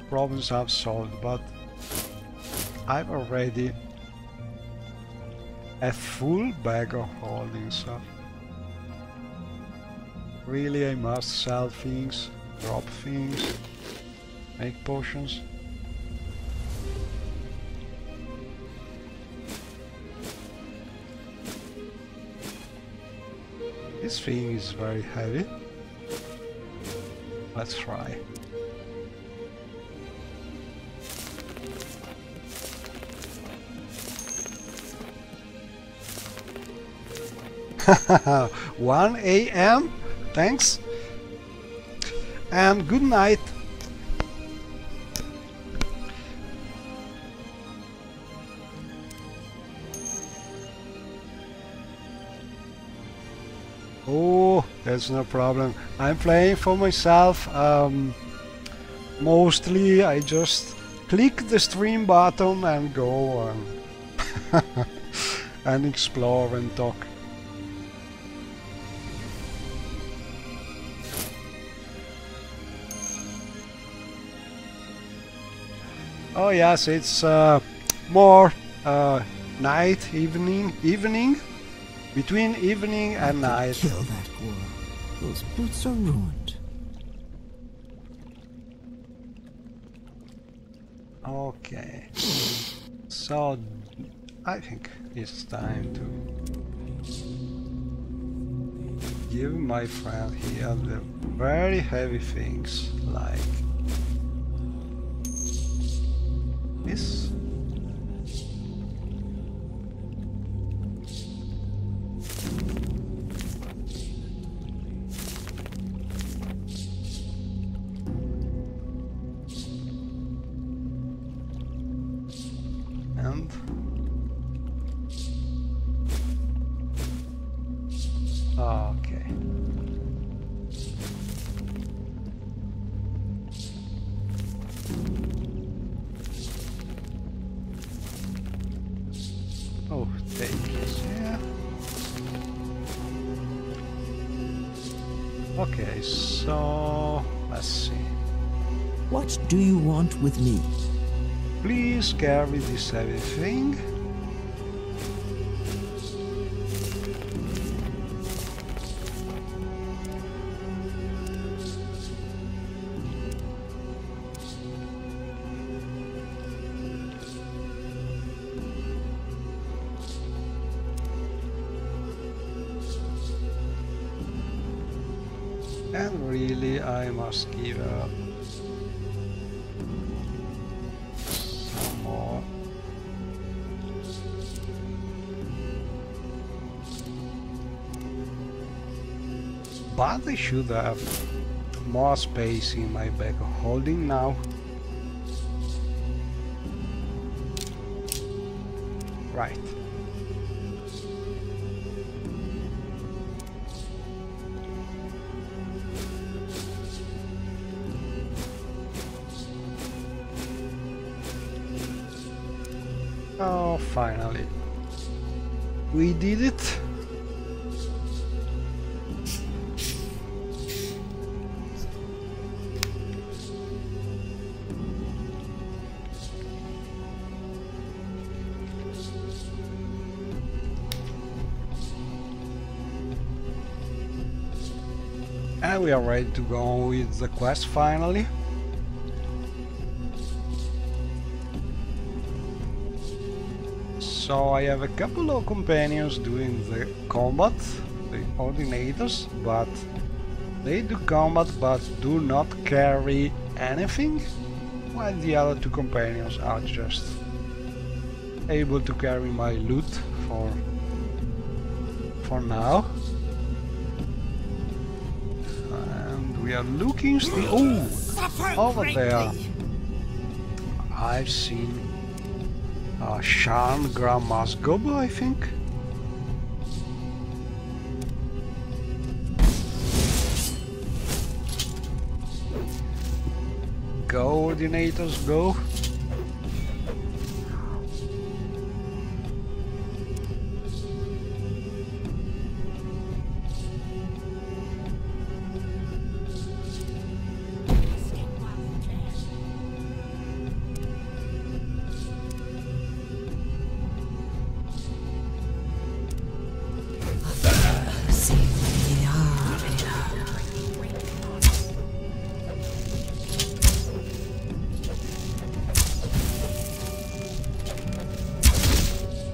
problems are solved, but I've already a full bag of holding, so really I must sell things, drop things, make potions. This thing is very heavy. Let's try. Haha, 1 AM, thanks, and good night. Oh, that's no problem. I'm playing for myself. Mostly I just click the stream button and go on. and explore and talk. Oh yes, it's more night, evening, between evening and night. Kill that squirrel. Those boots are ruined. Okay, so I think it's time to give my friend here the very heavy things like this. And okay. Oh, take this here. Okay, so let's see. What do you want with me? Please carry this heavy thing. And really, I must give up some more. But I should have more space in my bag of holding now. Right. Oh, finally. We did it. And we are ready to go with the quest finally. So I have a couple of companions doing the combat, the ordinators, but they do combat but do not carry anything, while the other two companions are just able to carry my loot for now. And we are looking still. Oh, over there I've seen Shan Grandma's Gobo, I think. Go, ordinators, go.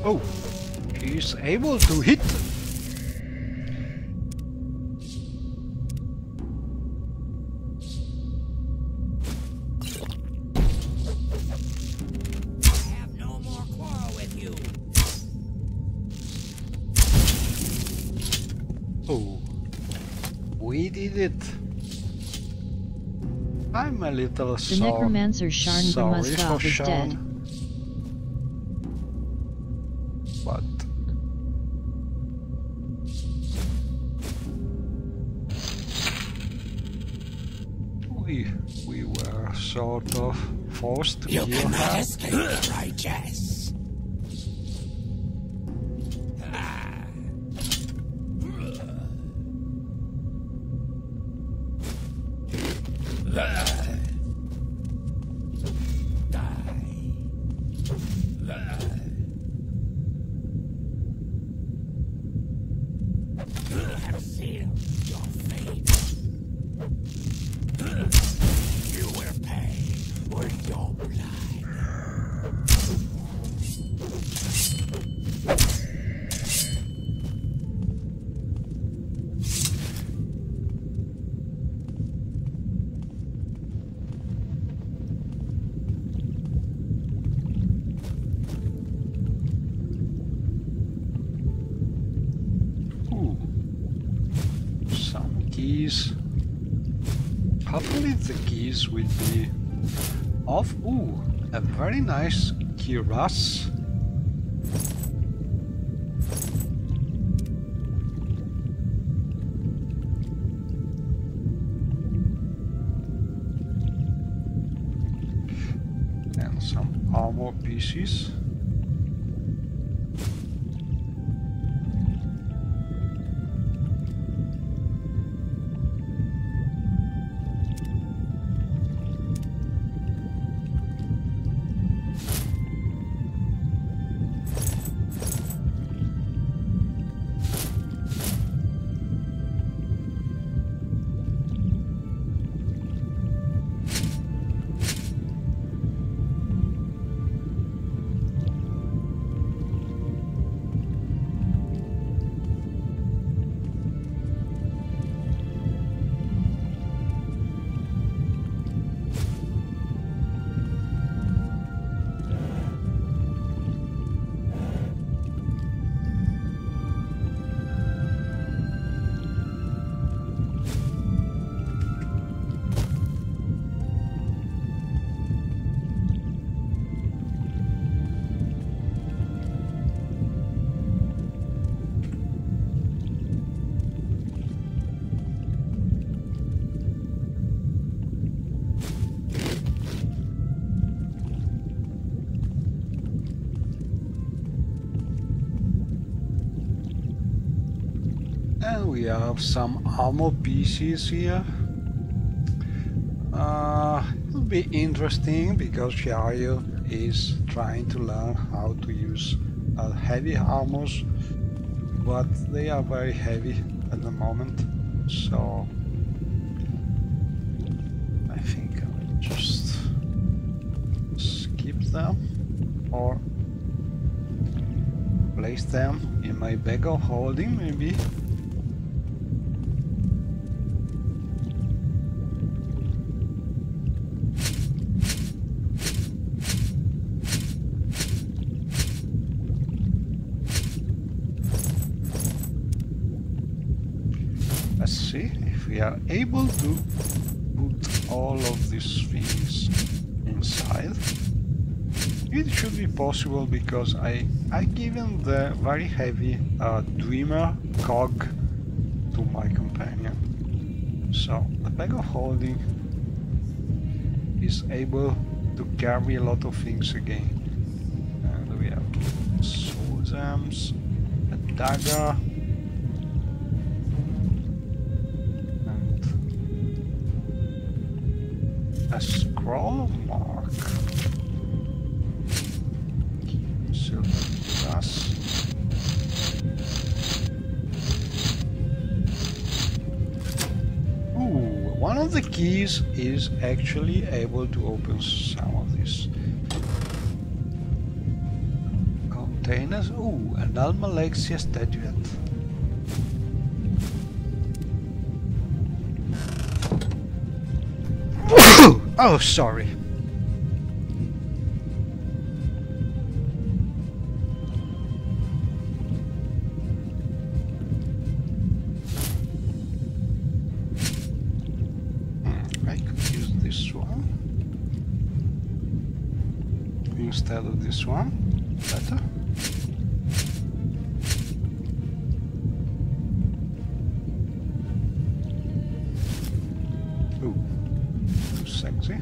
Oh, she's able to hit. I have no more quarrel with you. Oh, we did it. I'm a little The necromancer Sharn sorry Gramazgov for is Shan. dead. But we were sort of forced to You kill cannot her. escape the righteous. have sealed your fate. You will pay with your blood. Hopefully the keys will be of a very nice cuirass. And some armor pieces. And we have some armor pieces here. It'll be interesting because Shario is trying to learn how to use heavy armors, but they are very heavy at the moment, so I think I'll just skip them or place them in my bag of holding maybe. Let's see if we are able to put all of these things inside. It should be possible because I given the very heavy Dreamer cog to my companion. So the bag of holding is able to carry a lot of things again. And we have soul gems, a dagger, a scroll mark, silver glass, one of the keys is actually able to open some of these containers. An Almalexia statuette. Oh, sorry. I could use this one instead of this one. Better. Sexy.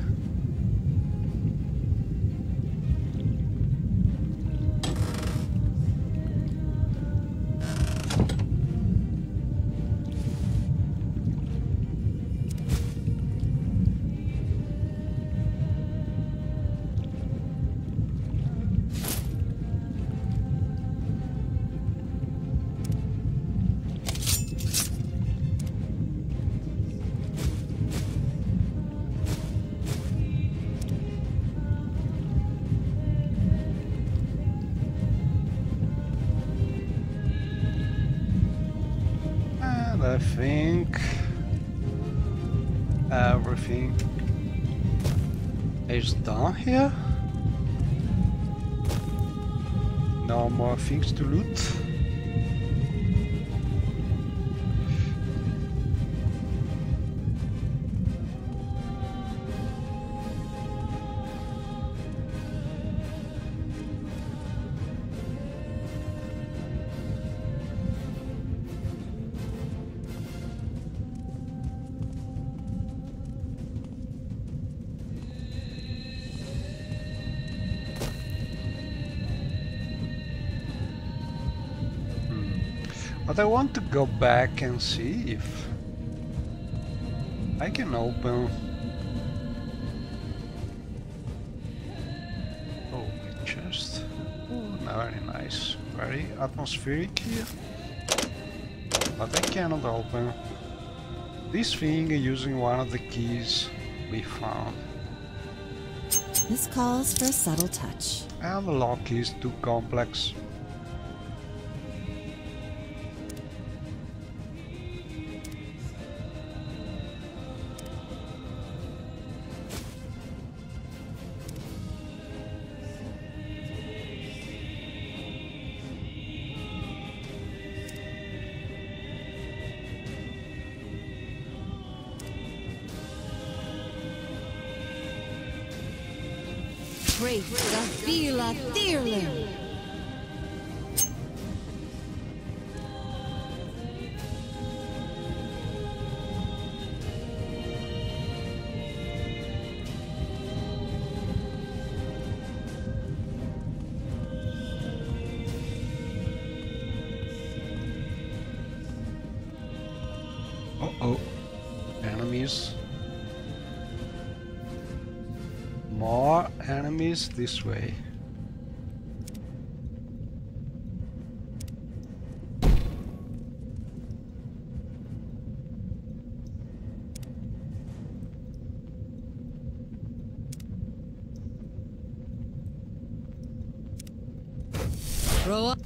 And I think everything is done here. No more things to loot. But I want to go back and see if I can open. Oh, a chest. Oh, very nice. Very atmospheric here. But I cannot open this thing using one of the keys we found. This calls for a subtle touch. And the lock is too complex. Great, the Fila Thirling. Uh-oh. Enemies. More enemies this way. Throw up.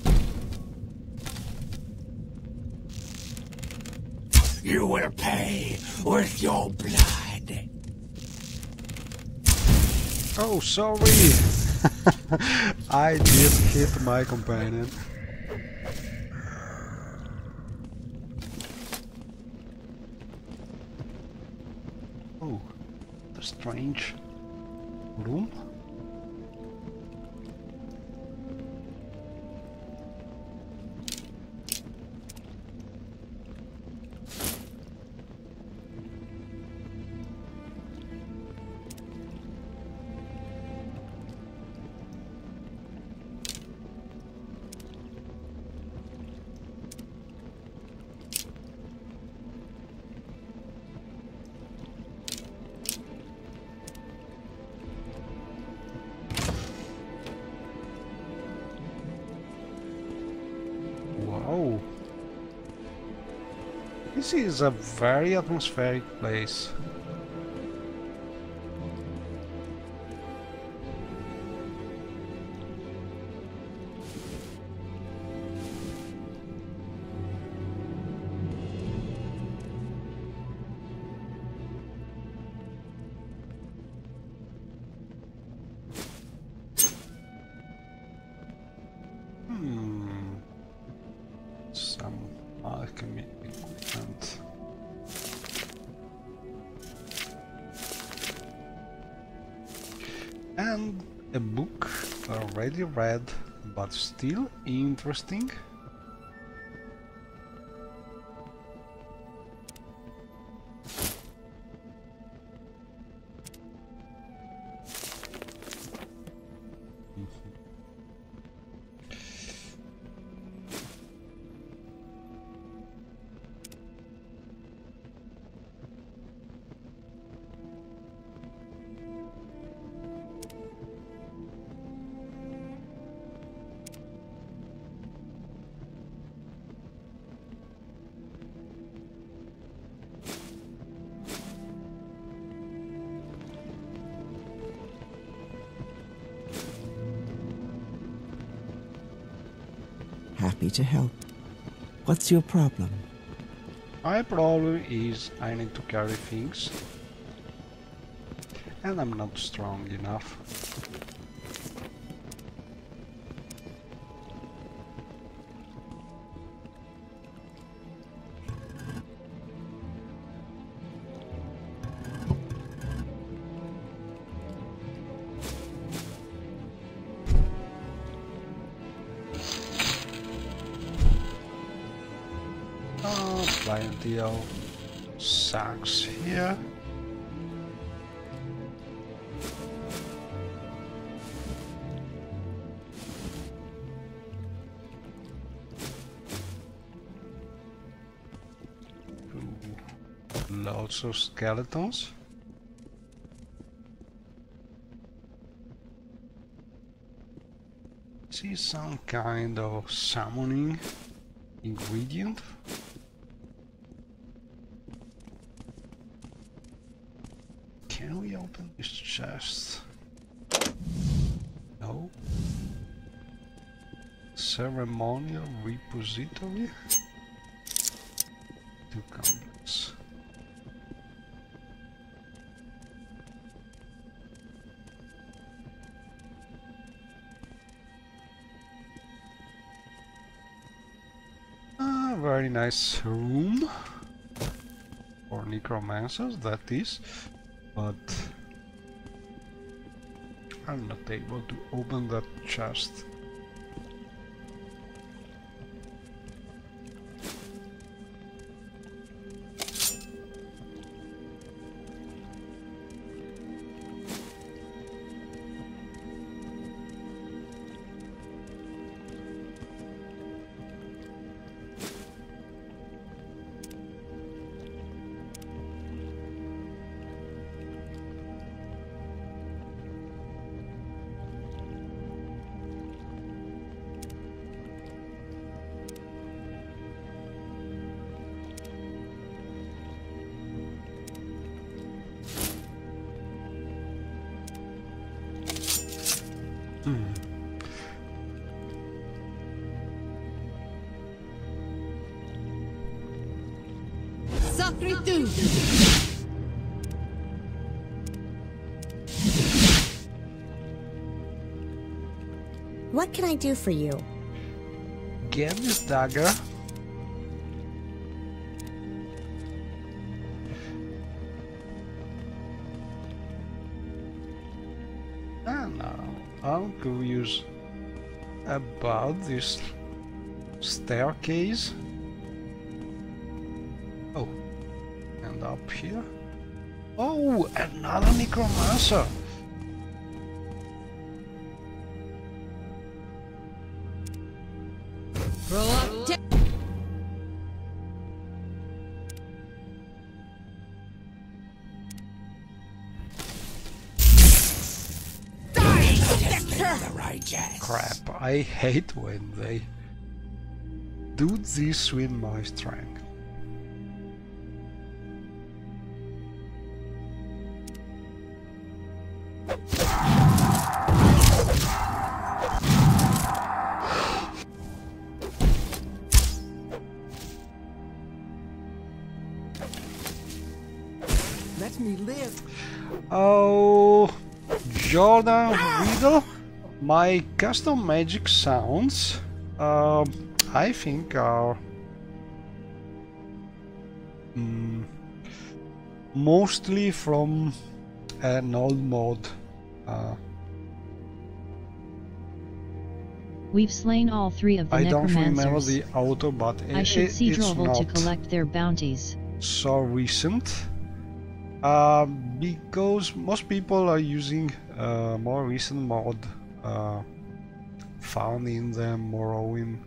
You will pay with your blood. Oh, sorry! I just hit my companion. Oh, the strange room. Wow. This is a very atmospheric place. Some alchemy equipment. And a book already read, but still interesting. Happy to help. What's your problem? My problem is I need to carry things, and I'm not strong enough. Plenty of sacks here. Lots of skeletons. See some kind of summoning ingredient. Can we open this chest? No. Ceremonial repository? Too complex. Very nice room for necromancers, that is, but I'm not able to open that chest. What can I do for you? Get this dagger. And now I'm curious about this staircase. Oh, and up here. Oh, another necromancer. Crap, I hate when they do this with my strength. Let me live. Oh, Jordan Riddle. My custom magic sounds, I think, are mostly from an old mod. We've slain all three of the I don't remember necromancers. the author, but I should see it's Drovel to not collect their bounties. so recent. Because most people are using more recent mod found in the Morrowind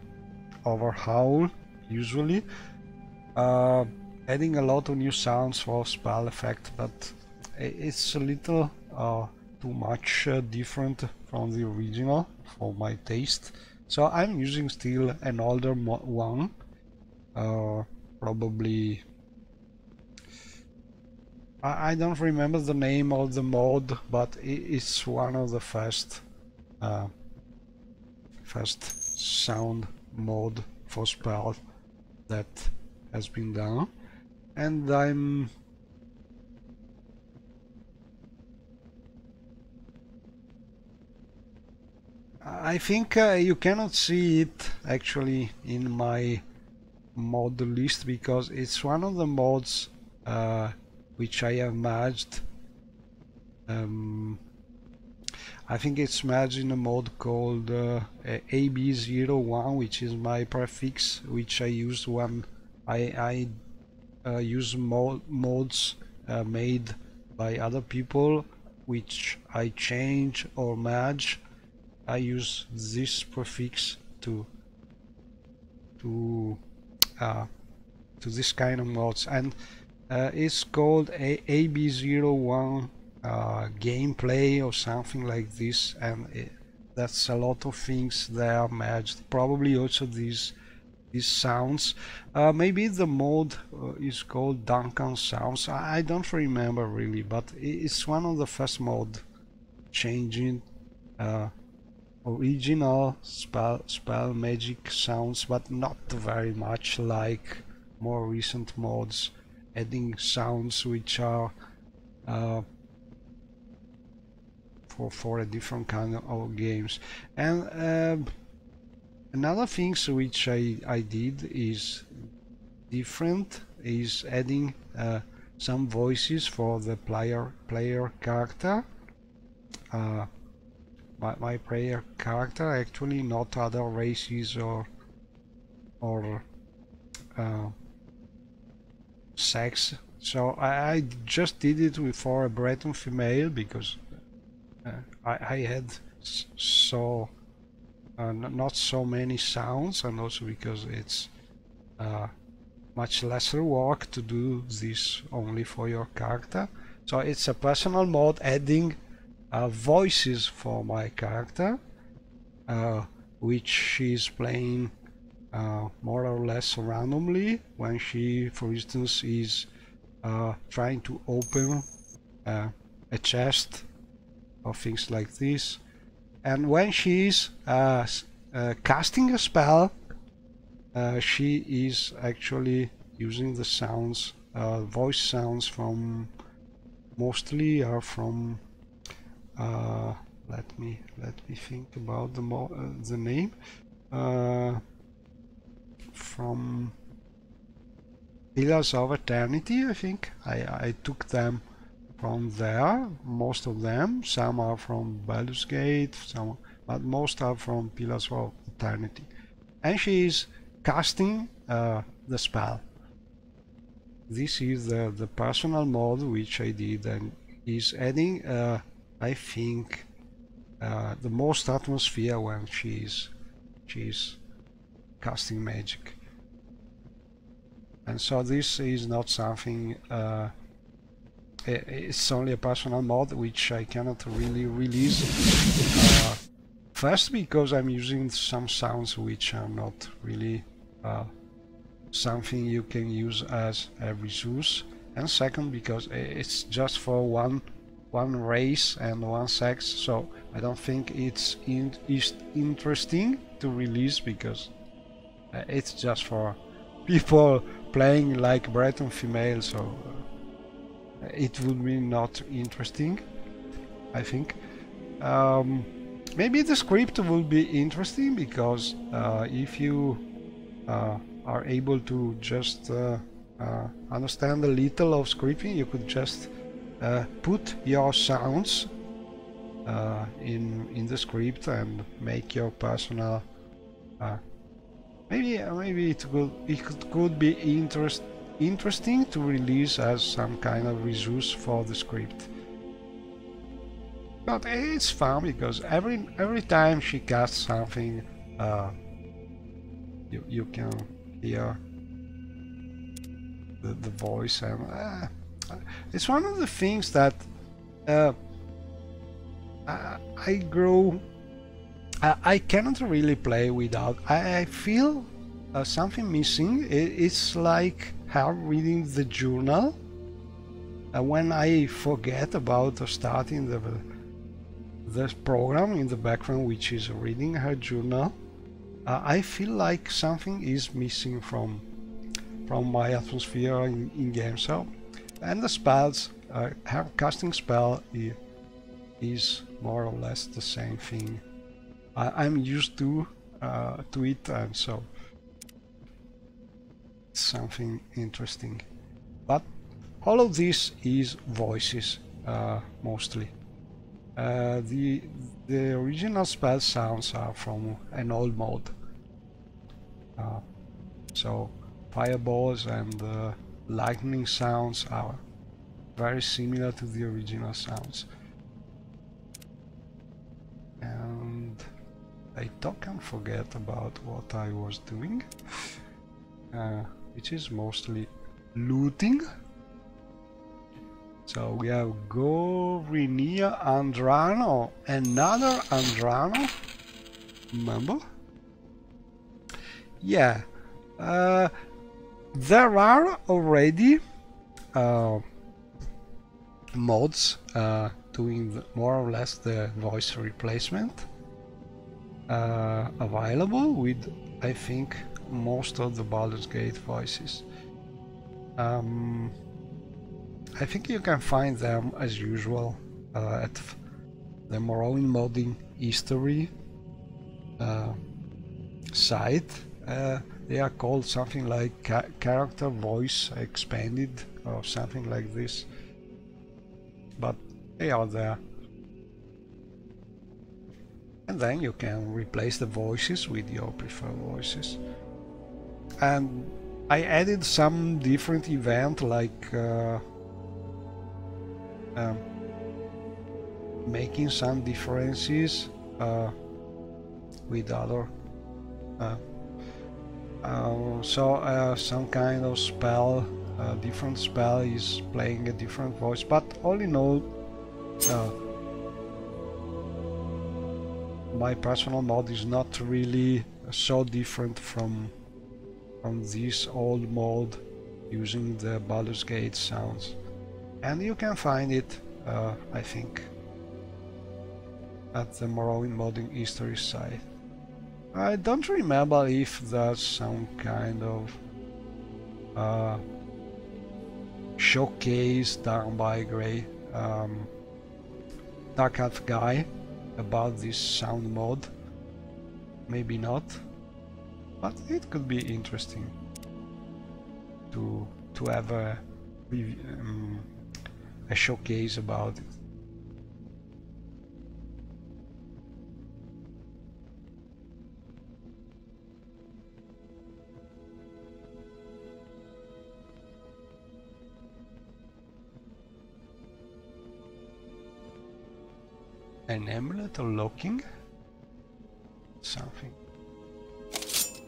overhaul, usually adding a lot of new sounds for spell effect, but it's a little too much different from the original for my taste, so I'm using still an older one, probably I don't remember the name of the mod, but it's one of the first sound mod for spell that has been done. and I think you cannot see it actually in my mod list because it's one of the mods which I have merged. I think it's merged in a mod called AB01, which is my prefix which I use when I use mods made by other people which I change or merge. I use this prefix to this kind of mods, and it's called AB01 gameplay or something like this, and that's a lot of things there merged. Probably also these sounds. Maybe the mod is called Duncan Sounds. I don't remember really, but it's one of the first mod changing original spell magic sounds, but not very much like more recent mods, adding sounds which are for a different kind of games. And another thing which I did is different, is adding some voices for the player character. My player character, actually, not other races or sex. So I just did it for a Breton female because I had not so many sounds, and also because it's much lesser work to do this only for your character. So it's a personal mod adding voices for my character, which she's playing more or less randomly when she, for instance, is trying to open a chest or things like this. And when she is casting a spell, she is actually using the sounds, voice sounds from, mostly are from let me think about the name, from Pillars of Eternity. I think I took them from there, most of them. Some are from Baldur's Gate, but most are from Pillars of Eternity. And she is casting the spell. This is the personal mod which I did, and is adding I think the most atmosphere when she's casting magic. And so this is not something, it's only a personal mod which I cannot really release. First because I'm using some sounds which are not really something you can use as a resource, and second because it's just for one race and one sex, so I don't think it's interesting to release, because it's just for people playing like Breton female, so it would be not interesting, I think. Maybe the script will be interesting, because if you are able to just understand a little of scripting, you could just put your sounds in the script and make your personal. Maybe it could be interesting to release as some kind of resource for the script. But it's fun because every time she casts something, you can hear the voice, and it's one of the things that I cannot really play without. I feel something missing. It's like her reading the journal. When I forget about starting the program in the background, which is reading her journal, I feel like something is missing from from my atmosphere in game. So, and the spells, casting spell is more or less the same thing. I'm used to it, and so it's something interesting. But all of this is voices mostly. The original spell sounds are from an old mode. So fireballs and lightning sounds are very similar to the original sounds. And I can't forget about what I was doing, which is mostly looting. So we have Govrinia Andrano, another Andrano member. Yeah, there are already mods doing more or less the voice replacement available with, I think, most of the Baldur's Gate voices. I think you can find them as usual at the Morrowind modding history site. They are called something like character voice expanded or something like this, but they are there. And then you can replace the voices with your preferred voices. And I added some different event like making some differences with other some kind of spell, different spell is playing a different voice, but all in all my personal mod is not really so different from this old mod using the Baldur's Gate sounds. And you can find it, I think, at the Morrowind modding history site. I don't remember if there's some kind of showcase done by Dark Elf guy about this sound mod. Maybe not, but it could be interesting to have a showcase about it. An amulet of locking, something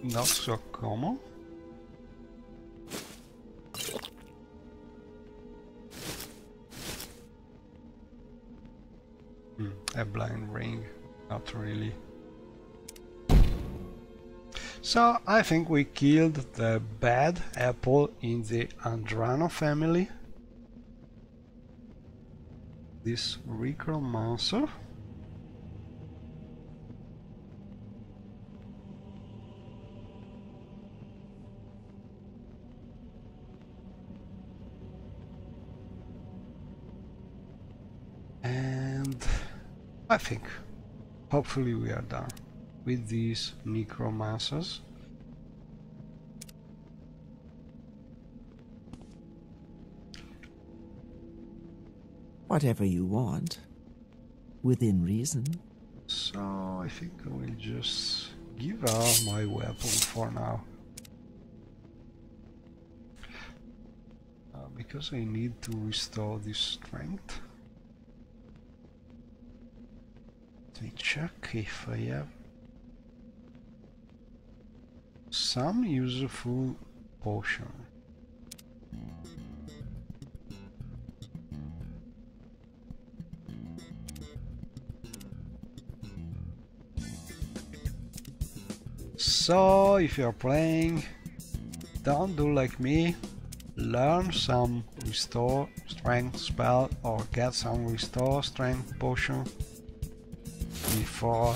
not so common. A blind ring, not really. So I think we killed the bad apple in the Andrano family. This Recromancer. And I think hopefully we are done with these necromancers. Whatever you want, within reason. So I think I will just give her my weapon for now. Because I need to restore this strength. Let me check if I have some useful potion. So if you're playing, don't do like me. Learn some restore strength spell or get some restore strength potion before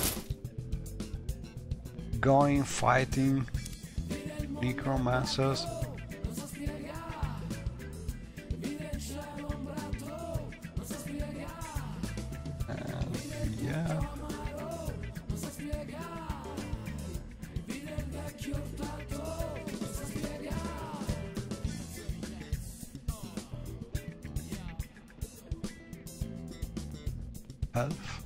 going fighting necromancers. elf.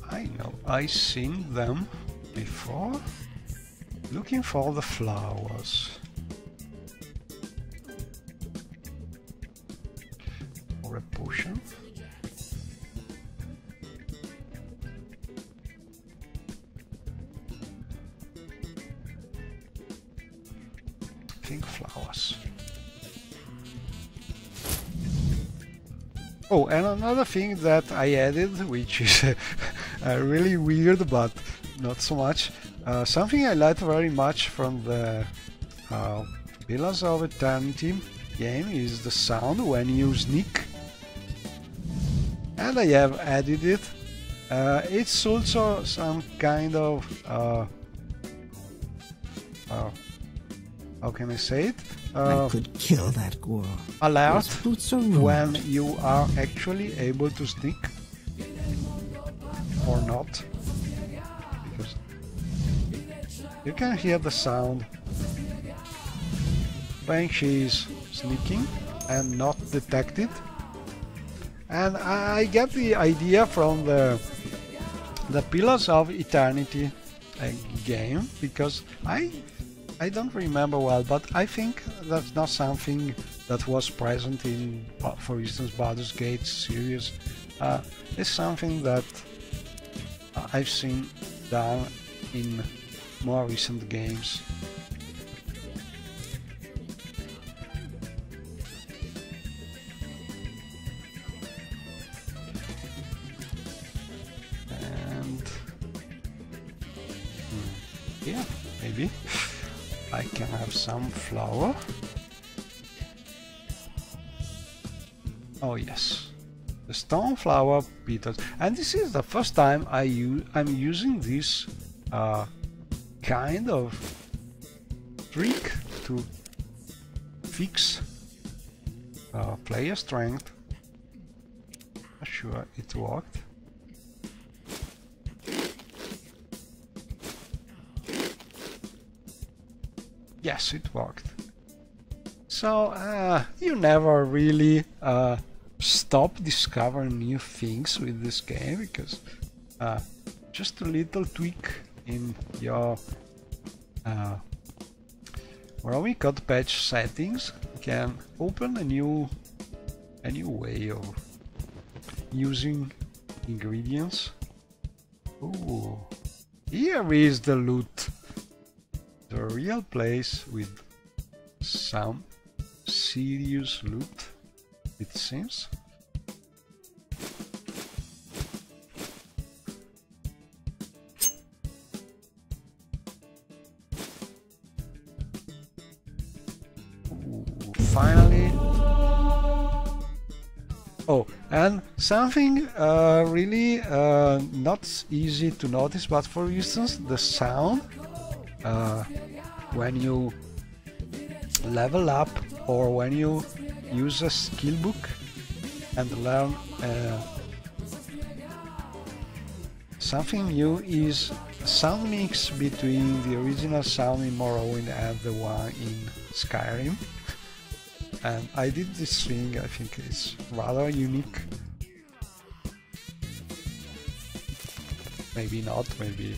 I know, I've seen them before. Looking for the flowers. Or a potion. Pink flowers. Oh, and another thing that I added, which is really weird, but not so much. Something I like very much from the Pillars of Eternity game is the sound when you sneak. And I have added it. It's also some kind of how can I say it? I could kill that Goro. Alert Boots are ruined. when you are actually able to sneak or not, because you can hear the sound when she's sneaking and not detected. And I get the idea from the Pillars of Eternity game, because I don't remember well, but I think that's not something that was present in, for instance, Baldur's Gate series. It's something that I've seen done in more recent games. And yeah, maybe I can have some flour. Oh yes, the stone flower petals. And this is the first time I'm using this kind of trick to fix player strength. Not sure it worked. Yes, it worked. So you never really stop discovering new things with this game, because just a little tweak in your Morrowind code patch settings can open a new way of using ingredients. Ooh, here is the loot. The real place with some serious loot, it seems. Ooh, finally. Oh, and something really not easy to notice, but for instance, the sound when you level up or when you use a skill book and learn something new is a sound mix between the original sound in Morrowind and the one in Skyrim. And I did this thing, I think it's rather unique. Maybe not, maybe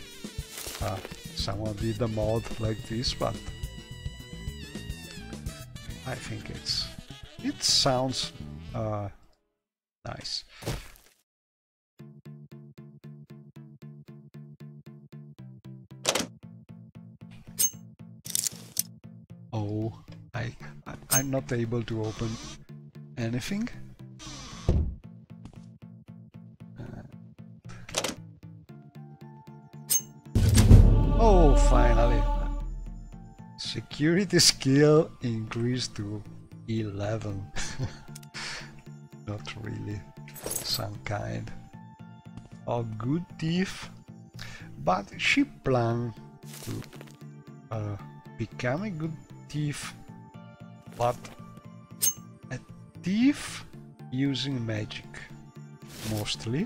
someone did a mod like this, but I think it sounds nice. Oh, I'm not able to open anything. Oh, finally! Security skill increased to 11. Not really some kind of good thief, but she planned to become a good thief, but a thief using magic, mostly.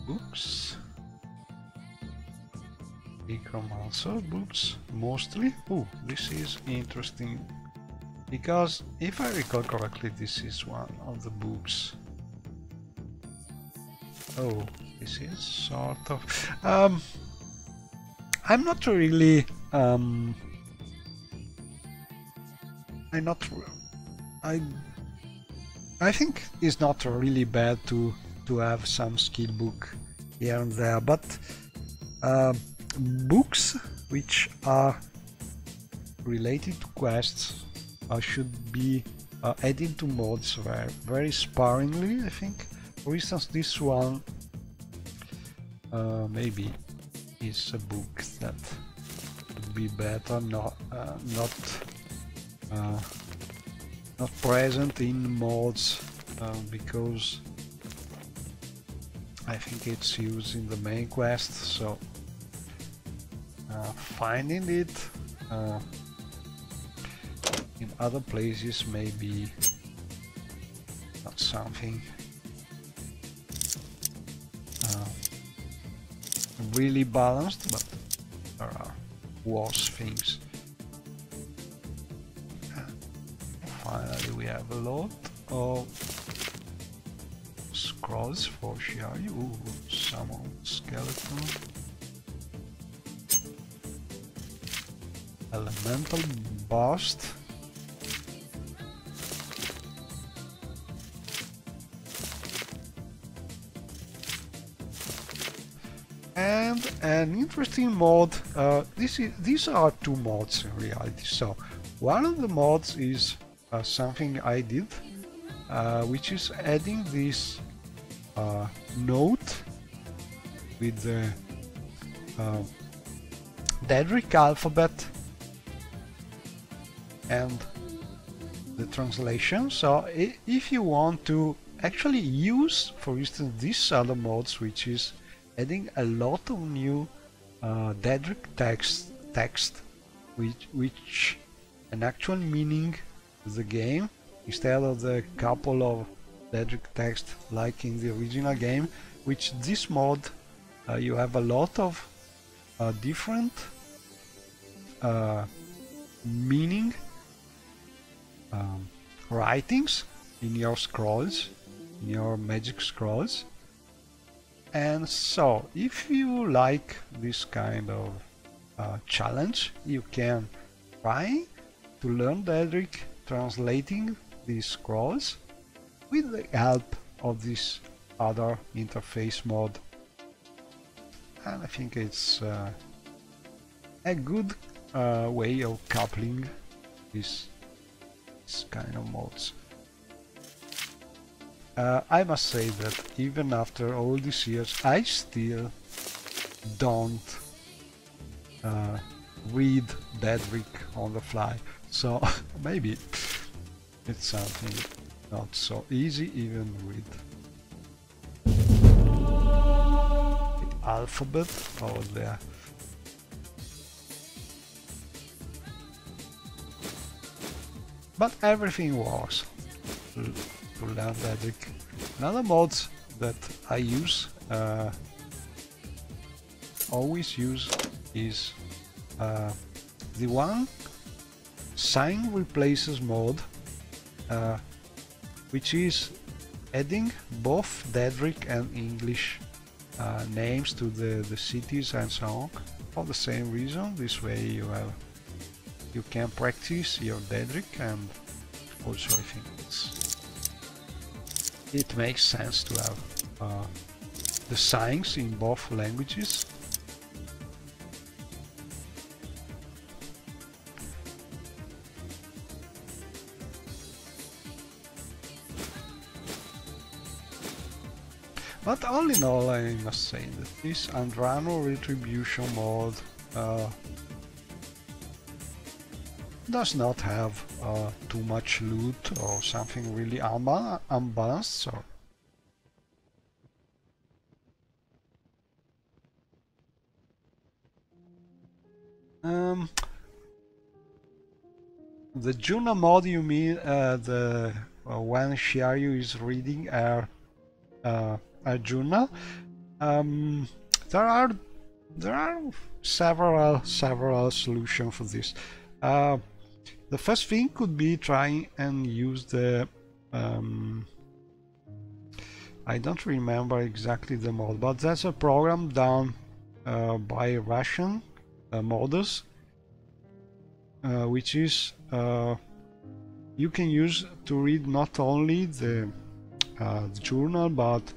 books. Necromancer books, mostly. Oh, this is interesting. Because, if I recall correctly, this is one of the books. Oh, this is sort of... I'm not really... I think it's not really bad to have some skill book here and there, but books which are related to quests should be added to mods very sparingly, I think. For instance, this one maybe is a book that would be better not present in mods, because I think it's used in the main quest, so finding it in other places may be not something really balanced, but there are worse things. Finally, we have a lot of scrolls for Shiari. Ooh, summon skeleton. Elemental burst. And an interesting mod. These are two mods in reality. So one of the mods is something I did, which is adding this note with the Daedric alphabet and the translation. So if you want to actually use, for instance, these other mods, which is adding a lot of new Daedric text which an actual meaning of the game, instead of the couple of Daedric text like in the original game, which this mod you have a lot of different meaning writings in your scrolls, in your magic scrolls. And so, if you like this kind of challenge, you can try to learn Daedric translating these scrolls with the help of this other interface mod. And I think it's a good way of coupling this kind of mods. I must say that even after all these years, I still don't read Daedric on the fly, so maybe it's something not so easy even with the alphabet over there. But everything works to learn Daedric. Another mods that I use, always use, is the one sign replaces mod, which is adding both Daedric and English names to the cities and so on, for the same reason. This way you can practice your Daedric, and also I think it makes sense to have the signs in both languages. But all in all, I must say that this Andrano Retribution mod does not have too much loot or something really unbalanced, so the Juna mod, you mean when Shiaryu is reading a journal? There are several solutions for this. The first thing could be trying and use the I don't remember exactly the mod, but that's a program done by Russian modders, which is you can use to read not only the journal but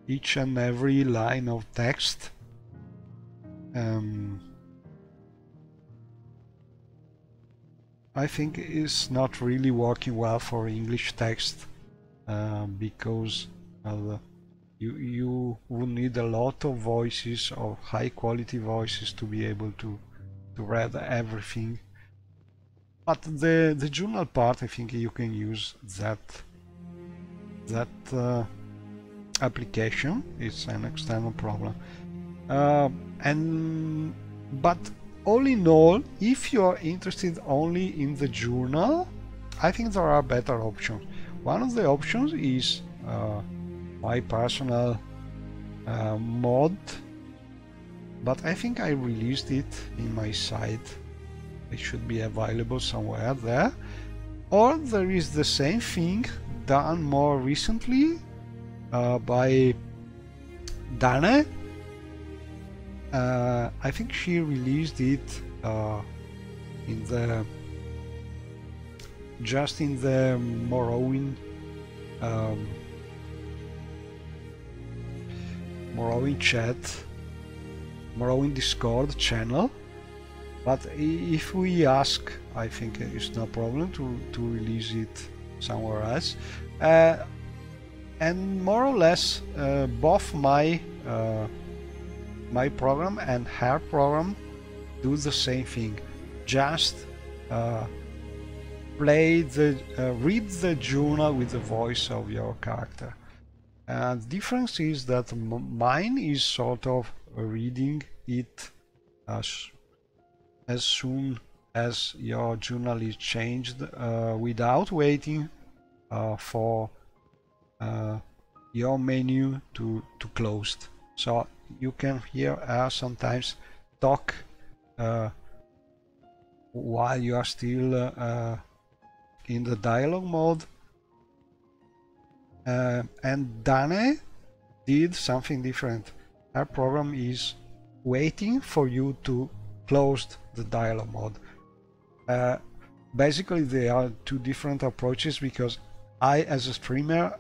each and every line of text. I think it's not really working well for English text because you would need a lot of voices, of high quality voices, to be able to read everything. But the journal part, I think you can use that application. It's an external program. But all in all, if you are interested only in the journal, I think there are better options. One of the options is my personal mod, but I think I released it in my site. It should be available somewhere there. Or there is the same thing done more recently by Dane. I think she released it in the Morrowind Morrowind Discord channel. But if we ask, I think it's no problem to release it somewhere else. And more or less, both my program and her program do the same thing. Just read the journal with the voice of your character. And the difference is that mine is sort of reading it as soon as your journal is changed, without waiting for your menu to close. So you can hear her sometimes talk while you are still in the dialogue mode. And Dane did something different. Her program is waiting for you to close the dialogue mode. Basically, there are two different approaches, because I, as a streamer,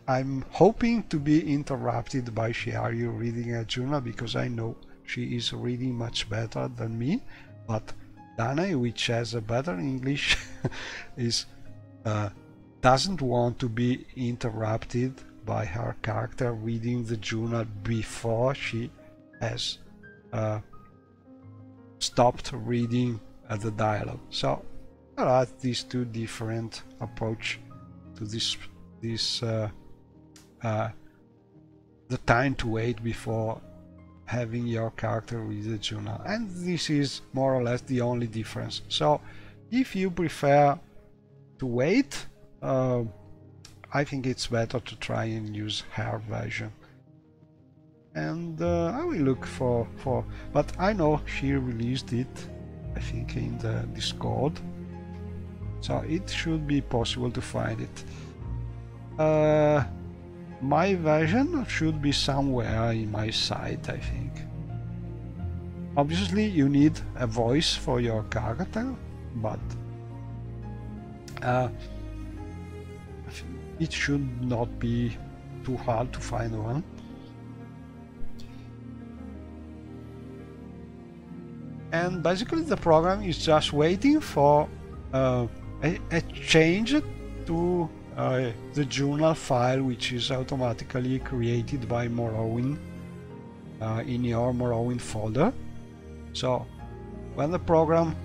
I'm hoping to be interrupted by Shiaryu reading a journal, because I know she is reading much better than me. But Dane, which has a better English, doesn't want to be interrupted by her character reading the journal before she has stopped reading the dialogue. So there are these two different approaches to the time to wait before having your character read the journal, and this is more or less the only difference. So if you prefer to wait, I think it's better to try and use her version. And I will look for but I know she released it, I think, in the Discord, so it should be possible to find it. My version should be somewhere in my site, I think. Obviously you need a voice for your character, but it should not be too hard to find one. And basically the program is just waiting for a change to the journal file, which is automatically created by Morrowind in your Morrowind folder. So when the program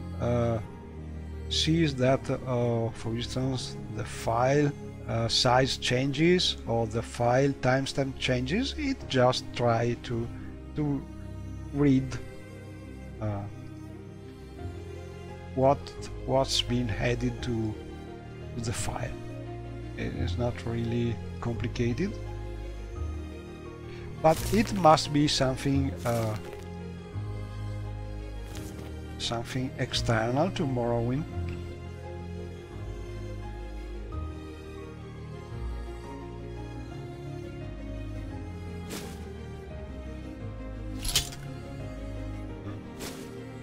sees that, for instance, the file size changes or the file timestamp changes, it just tries to read what's been added to the file. It is not really complicated. but it must be something something external to Morrowind.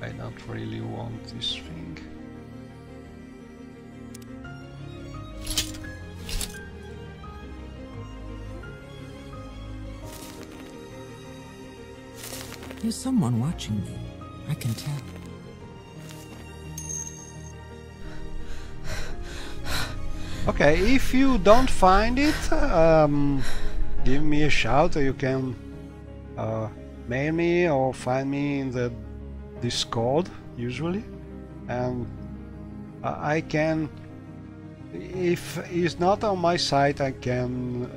I don't really want this thing. There's someone watching me. I can tell. Okay, if you don't find it, give me a shout. You can mail me or find me in the Discord usually, and I can, if it's not on my site, I can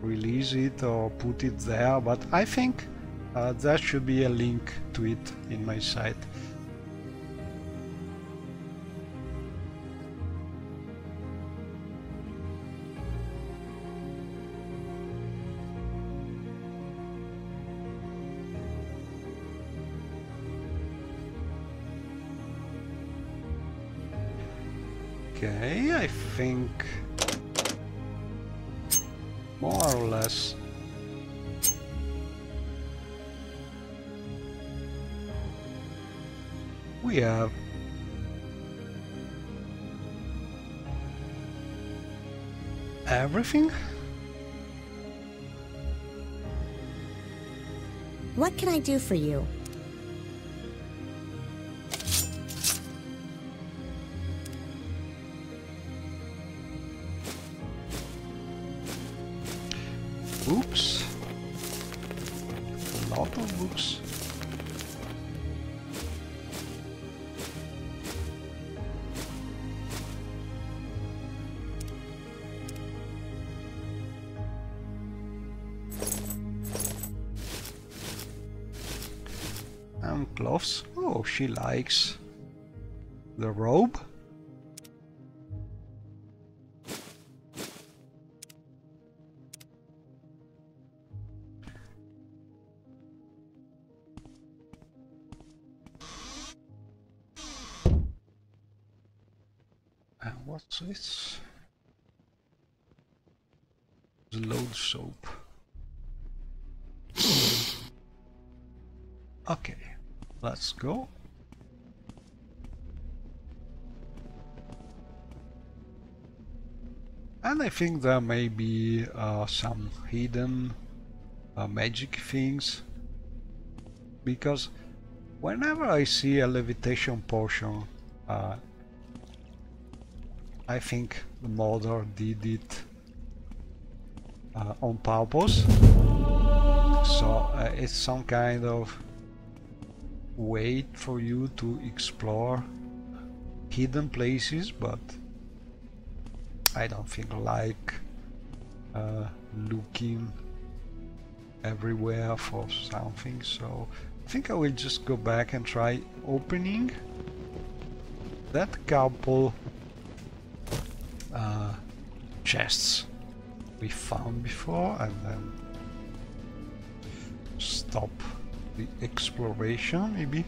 release it or put it there, but I think there should be a link to it in my site. Okay, I think more or less we have everything. What can I do for you? Books, a lot of books. And gloves. Oh, she likes the robe. And what's this? Load soap. Okay, let's go. And I think there may be some hidden magic things, because whenever I see a levitation potion, I think the modder did it on purpose. So it's some kind of way for you to explore hidden places, but I don't think like looking everywhere for something. So I think I will just go back and try opening that couple chests we found before, and then stop the exploration maybe.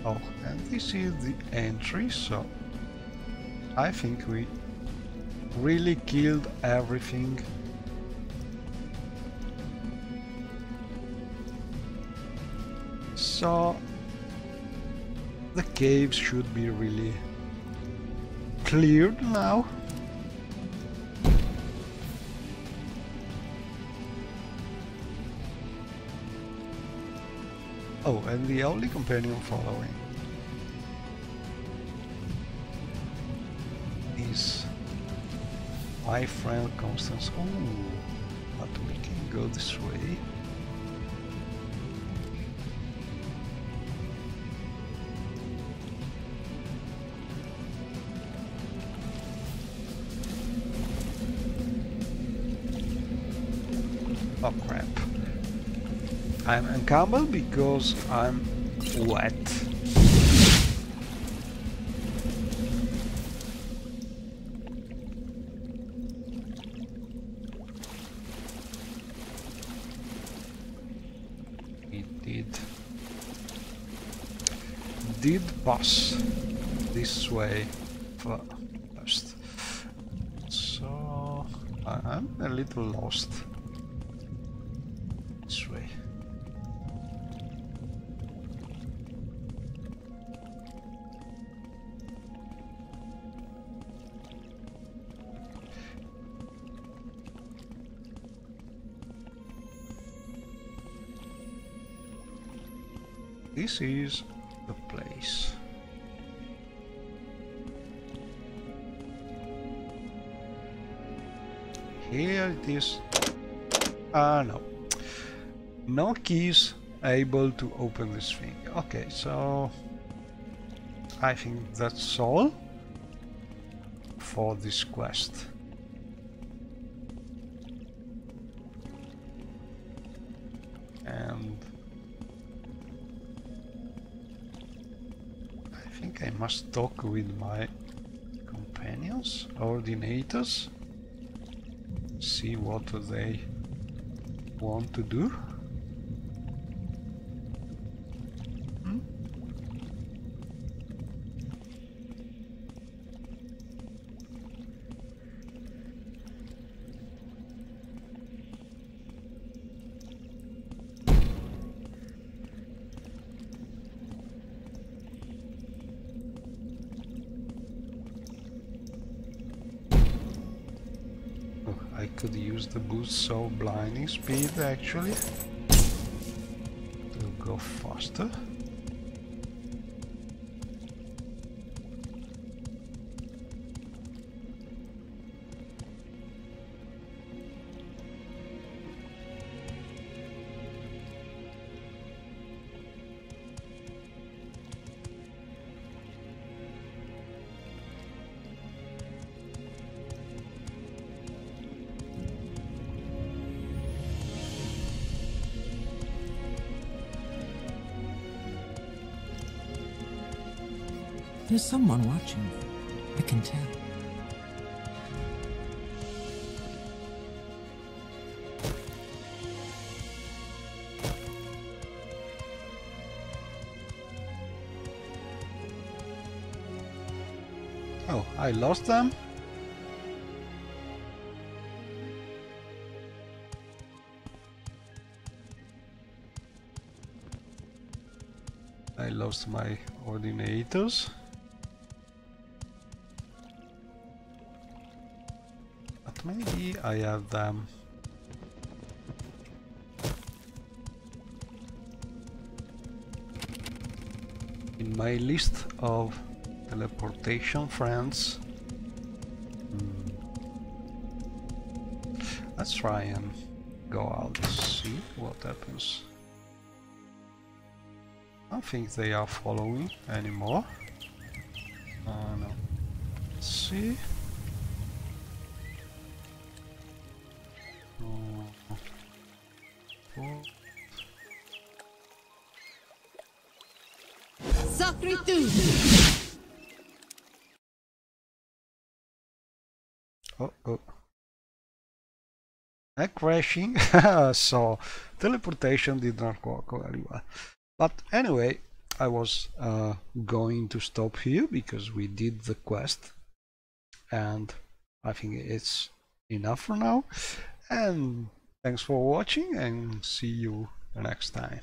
Oh, and this is the entry, so I think we really killed everything. So the caves should be really cleared now. Oh, and the only companion following is my friend Constance. Oh, but we can go this way. Oh crap. I'm encumbered because I'm wet. did pass this way first. So I'm a little lost. This way. This is the place. Here it is. No. No keys able to open this thing. Okay, so I think that's all for this quest. And I think I must talk with my companions, ordinators, see what they want to do. I could use the boost of blinding speed actually to go faster. There's someone watching me. I can tell. Oh, I lost them? I lost my ordinators. But maybe I have them. In my list of teleportation friends. Let's try and go out to see what happens. I don't think they are following anymore. No. Let's see. Oh. Crashing, so teleportation did not work very well. But anyway, I was going to stop here because we did the quest, and I think it's enough for now. And thanks for watching, and see you next time.